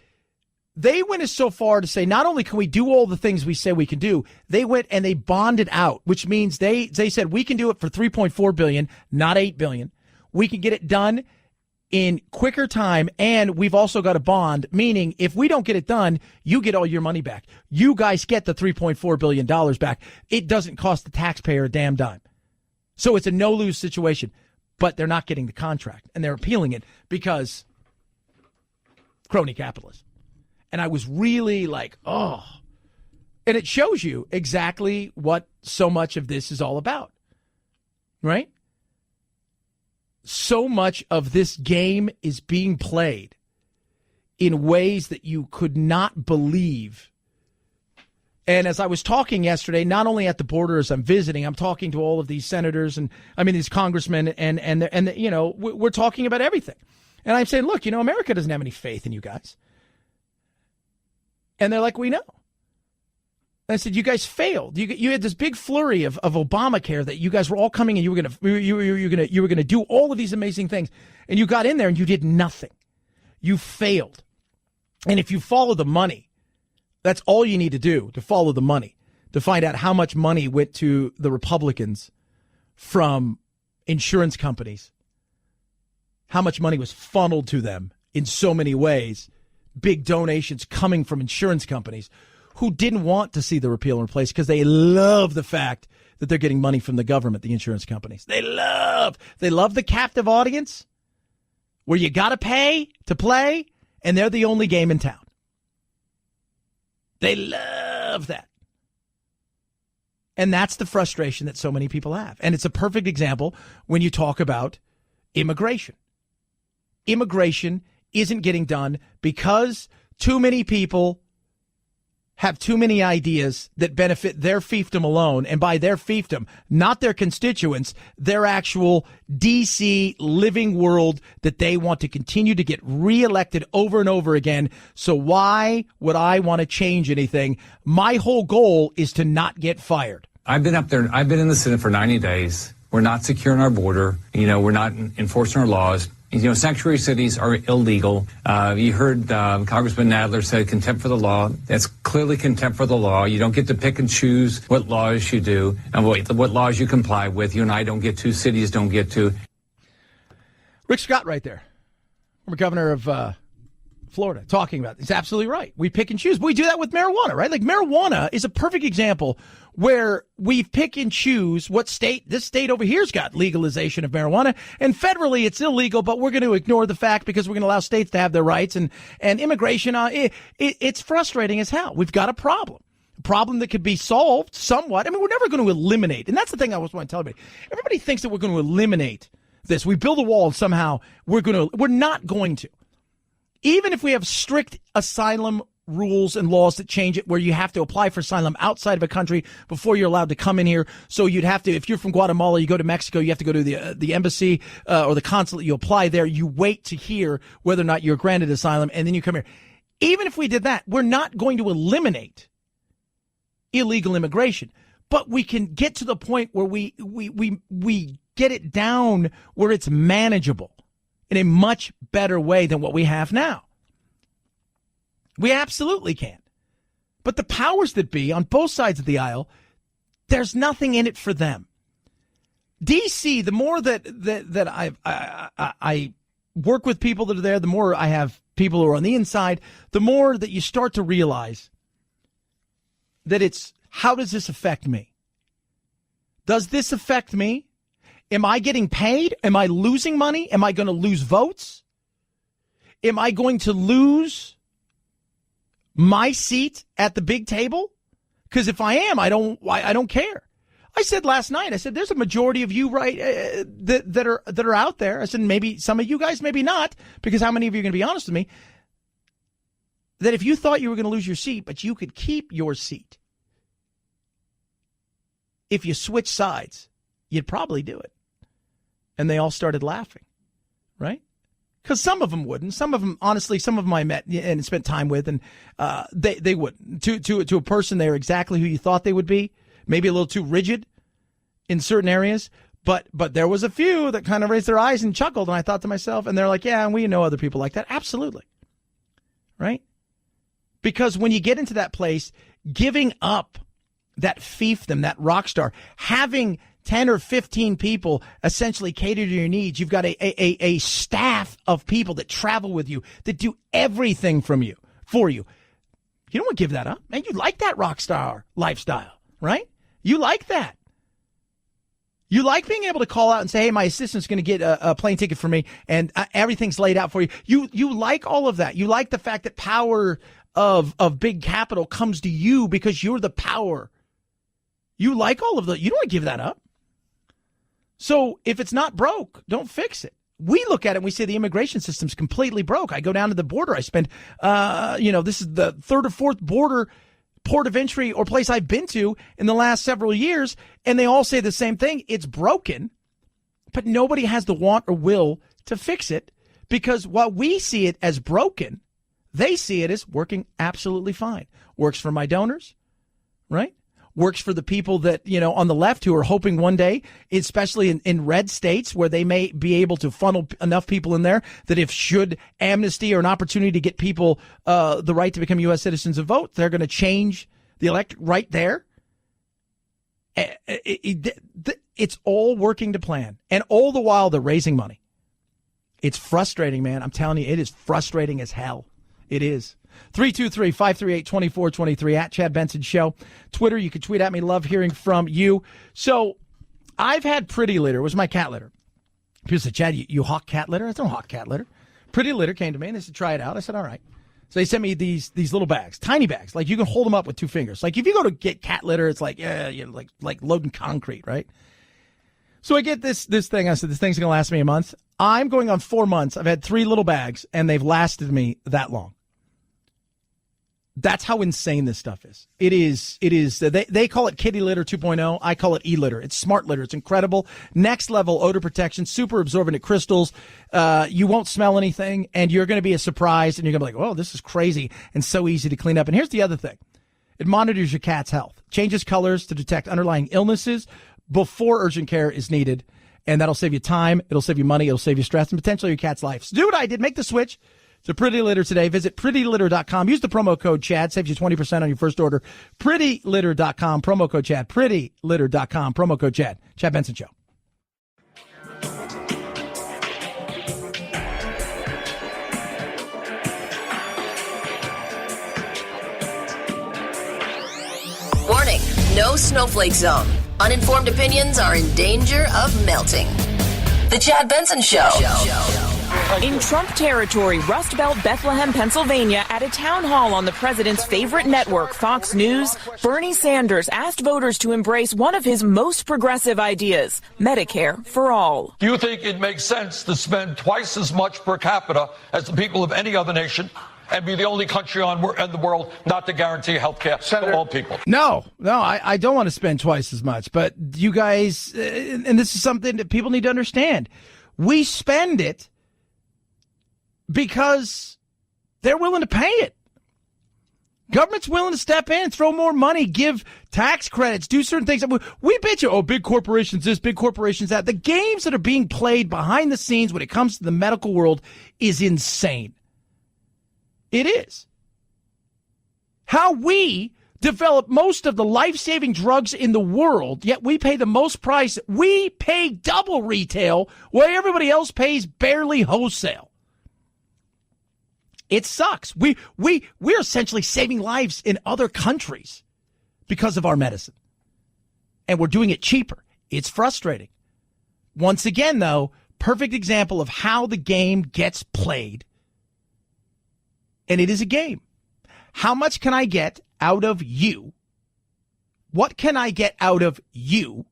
they went as so far to say, not only can we do all the things we say we can do, they went and they bonded out, which means they said we can do it for $3.4 billion, not $8 billion. We can get it done in quicker time, and we've also got a bond, meaning if we don't get it done, you get all your money back. You guys get the $3.4 billion back. It doesn't cost the taxpayer a damn dime. So it's a no-lose situation, but they're not getting the contract, and they're appealing it because crony capitalism. And I was really like, oh. And it shows you exactly what so much of this is all about, right? So much of this game is being played in ways that you could not believe. And as I was talking yesterday, not only at the border as I'm visiting, I'm talking to all of these senators and these congressmen and we're talking about everything. And I'm saying, look, America doesn't have any faith in you guys. And they're like, we know. And I said, you guys failed. You had this big flurry of Obamacare that you guys were all coming and you were gonna do all of these amazing things, and you got in there and you did nothing. You failed. And if you follow the money, that's all you need to do, to follow the money, to find out how much money went to the Republicans from insurance companies, how much money was funneled to them in so many ways. Big donations coming from insurance companies who didn't want to see the repeal and replace because they love the fact that they're getting money from the government, the insurance companies. They love the captive audience where you got to pay to play, and they're the only game in town. They love that. And that's the frustration that so many people have. And it's a perfect example when you talk about immigration. Immigration isn't getting done because too many people have too many ideas that benefit their fiefdom alone. And by their fiefdom, not their constituents, their actual D.C. living world that they want to continue to get reelected over and over again. So why would I want to change anything? My whole goal is to not get fired. I've been up there. I've been in the Senate for 90 days. We're not securing our border. We're not enforcing our laws. Sanctuary cities are illegal. You heard Congressman Nadler say contempt for the law. That's clearly contempt for the law. You don't get to pick and choose what laws you do and what laws you comply with. You and I don't get to. Cities don't get to. Rick Scott right there, former governor of Florida, talking about it. He's absolutely right. We pick and choose. But we do that with marijuana, right? Like marijuana is a perfect example where we pick and choose what state. This state over here's got legalization of marijuana, and federally it's illegal, but we're going to ignore the fact because we're going to allow states to have their rights and immigration. It's frustrating as hell. We've got a problem that could be solved somewhat. I mean, we're never going to eliminate, and that's the thing I was want to tell everybody. Everybody thinks that we're going to eliminate this. We build a wall and somehow we're not going to. Even if we have strict asylum rules and laws that change it where you have to apply for asylum outside of a country before you're allowed to come in here. So you'd have to, if you're from Guatemala, you go to Mexico, you have to go to the embassy or the consulate, you apply there, you wait to hear whether or not you're granted asylum, and then you come here. Even if we did that, we're not going to eliminate illegal immigration, but we can get to the point where we get it down where it's manageable in a much better way than what we have now. We absolutely can. But the powers that be on both sides of the aisle, there's nothing in it for them. D.C., the more that I work with people that are there, the more I have people who are on the inside, the more that you start to realize that it's, how does this affect me? Does this affect me? Am I getting paid? Am I losing money? Am I going to lose votes? Am I going to lose my seat at the big table? Because if I am, I don't care. I said last night, there's a majority of you, right, that are out there. I said, maybe some of you guys, maybe not, because how many of you are going to be honest with me? That if you thought you were going to lose your seat, but you could keep your seat, if you switch sides, you'd probably do it. And they all started laughing, right? Because some of them wouldn't. Some of them, honestly, some of them I met and spent time with, and they wouldn't. To a person, they were exactly who you thought they would be. Maybe a little too rigid in certain areas. But there was a few that kind of raised their eyes and chuckled, and I thought to myself, and they're like, yeah, and we know other people like that. Absolutely. Right? Because when you get into that place, giving up that fiefdom, that rock star, having 10 or 15 people essentially cater to your needs. You've got a staff of people that travel with you, that do everything for you. You don't want to give that up. Man, you like that rock star lifestyle, right? You like that. You like being able to call out and say, hey, my assistant's going to get a plane ticket for me, and everything's laid out for you. You like all of that. You like the fact that power of big capital comes to you because you're the power. You like all of that. You don't want to give that up. So if it's not broke, don't fix it. We look at it and we say the immigration system's completely broke. I go down to the border. I spend, this is the third or fourth port of entry or place I've been to in the last several years. And they all say the same thing. It's broken, but nobody has the want or will to fix it, because while we see it as broken, they see it as working absolutely fine. Works for my donors, right? Works for the people that, on the left who are hoping one day, especially in red states where they may be able to funnel enough people in there that if should amnesty or an opportunity to get people the right to become U.S. citizens and vote, they're going to change the electorate right there. It's all working to plan. And all the while they're raising money. It's frustrating, man. I'm telling you, it is frustrating as hell. It is. 323-538-2423 at Chad Benson Show. Twitter, you can tweet at me. Love hearing from you. So I've had Pretty Litter. It was my cat litter. People said, Chad, you hawk cat litter? I don't hawk cat litter. Pretty Litter came to me and they said, try it out. I said, all right. So they sent me these little bags, tiny bags. Like you can hold them up with two fingers. Like if you go to get cat litter, it's like, like loading concrete, right? So I get this thing. I said, this thing's going to last me a month. I'm going on 4 months. I've had 3 little bags, and they've lasted me that long. That's how insane this stuff is. It is. They call it kitty litter 2.0. I call it e-litter. It's smart litter. It's incredible. Next level odor protection, super absorbent crystals. You won't smell anything, and you're going to be surprised, and you're going to be like, oh, this is crazy and so easy to clean up. And here's the other thing. It monitors your cat's health, changes colors to detect underlying illnesses before urgent care is needed, and that'll save you time, it'll save you money, it'll save you stress, and potentially your cat's life. So do what I did. Make the switch to Pretty Litter today. Visit prettylitter.com. Use the promo code CHAD. Saves you 20% on your first order. prettylitter.com. Promo code CHAD. prettylitter.com. Promo code CHAD. Chad Benson Show. Warning, no snowflake zone. Uninformed opinions are in danger of melting. The Chad Benson Show. In Trump territory, Rust Belt, Bethlehem, Pennsylvania, at a town hall on the president's favorite network, Fox News, Bernie Sanders asked voters to embrace one of his most progressive ideas, Medicare for all. Do you think it makes sense to spend twice as much per capita as the people of any other nation and be the only country in the world not to guarantee health care for all people? No, I don't want to spend twice as much. But you guys, and this is something that people need to understand, we spend it because they're willing to pay it. Government's willing to step in, throw more money, give tax credits, do certain things. We bitch, oh, big corporations this, big corporations that. The games that are being played behind the scenes when it comes to the medical world is insane. It is. How we develop most of the life-saving drugs in the world, yet we pay the most price. We pay double retail while everybody else pays barely wholesale. It sucks. We're essentially saving lives in other countries because of our medicine. And we're doing it cheaper. It's frustrating. Once again, though, perfect example of how the game gets played. And it is a game. How much can I get out of you? What can I get out of you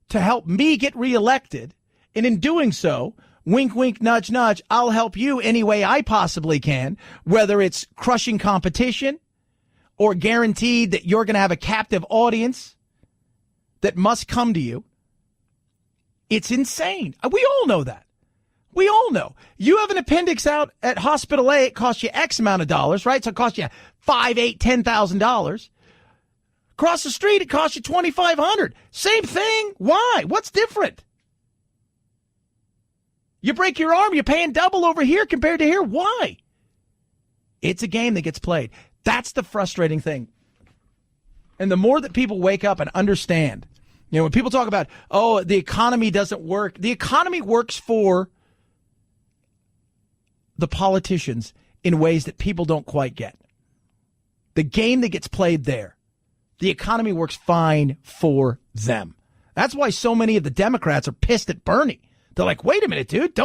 to help me get reelected? And in doing so, wink, wink, nudge, nudge, I'll help you any way I possibly can, whether it's crushing competition or guaranteed that you're going to have a captive audience that must come to you. It's insane. We all know that. We all know. You have an appendix out at Hospital A, it costs you X amount of dollars, right? So it costs you $5,000, $8,000, $10,000. Across the street, it costs you $2,500. Same thing. Why? What's different? You break your arm, you're paying double over here compared to here. Why? It's a game that gets played. That's the frustrating thing. And the more that people wake up and understand, you know, when people talk about, oh, the economy doesn't work, the economy works for the politicians in ways that people don't quite get. The game that gets played there, the economy works fine for them. That's why so many of the Democrats are pissed at Bernie. They're like, wait a minute, dude,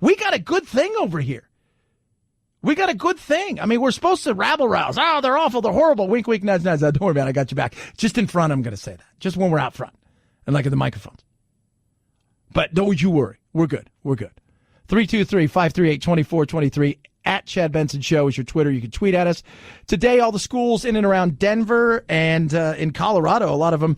we got a good thing over here. We got a good thing. I mean, we're supposed to rabble-rouse. Oh, they're awful, they're horrible. Wink, wink, nudge, nudge. Don't worry about it, I got you back. Just in front, I'm going to say that. Just when we're out front and like at the microphones. But don't you worry. We're good. We're good. 323-538-2423 at Chad Benson Show is your Twitter. You can tweet at us. Today, all the schools in and around Denver and in Colorado, a lot of them,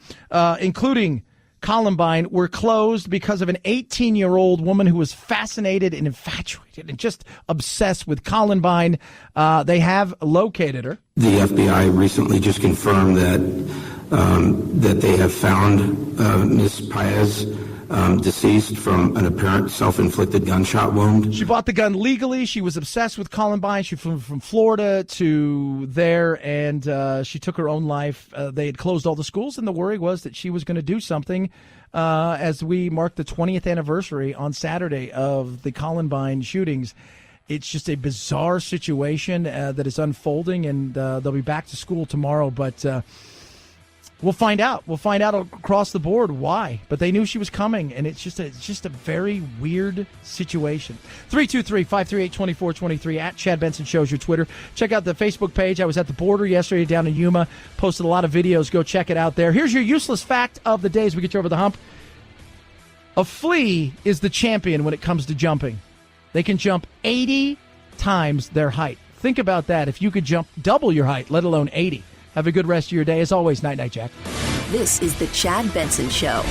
including Columbine, were closed because of an 18-year-old woman who was fascinated and infatuated and just obsessed with Columbine. They have located her. The FBI recently just confirmed that they have found Ms. Paez deceased from an apparent self-inflicted gunshot wound. She bought the gun legally. She was obsessed with Columbine. She flew from Florida to there, and she took her own life. They had closed all the schools, and the worry was that she was going to do something as we mark the 20th anniversary on Saturday of the Columbine shootings. It's just a bizarre situation that is unfolding, and they'll be back to school tomorrow, but we'll find out. We'll find out across the board why. But they knew she was coming, and it's just a very weird situation. 323-538-2423 at Chad Benson Shows your Twitter. Check out the Facebook page. I was at the border yesterday down in Yuma. Posted a lot of videos. Go check it out there. Here's your useless fact of the day as we get you over the hump. A flea is the champion when it comes to jumping. They can jump 80 times their height. Think about that. If you could jump double your height, let alone 80. Have a good rest of your day. As always, Night Night Jack. This is the Chad Benson Show.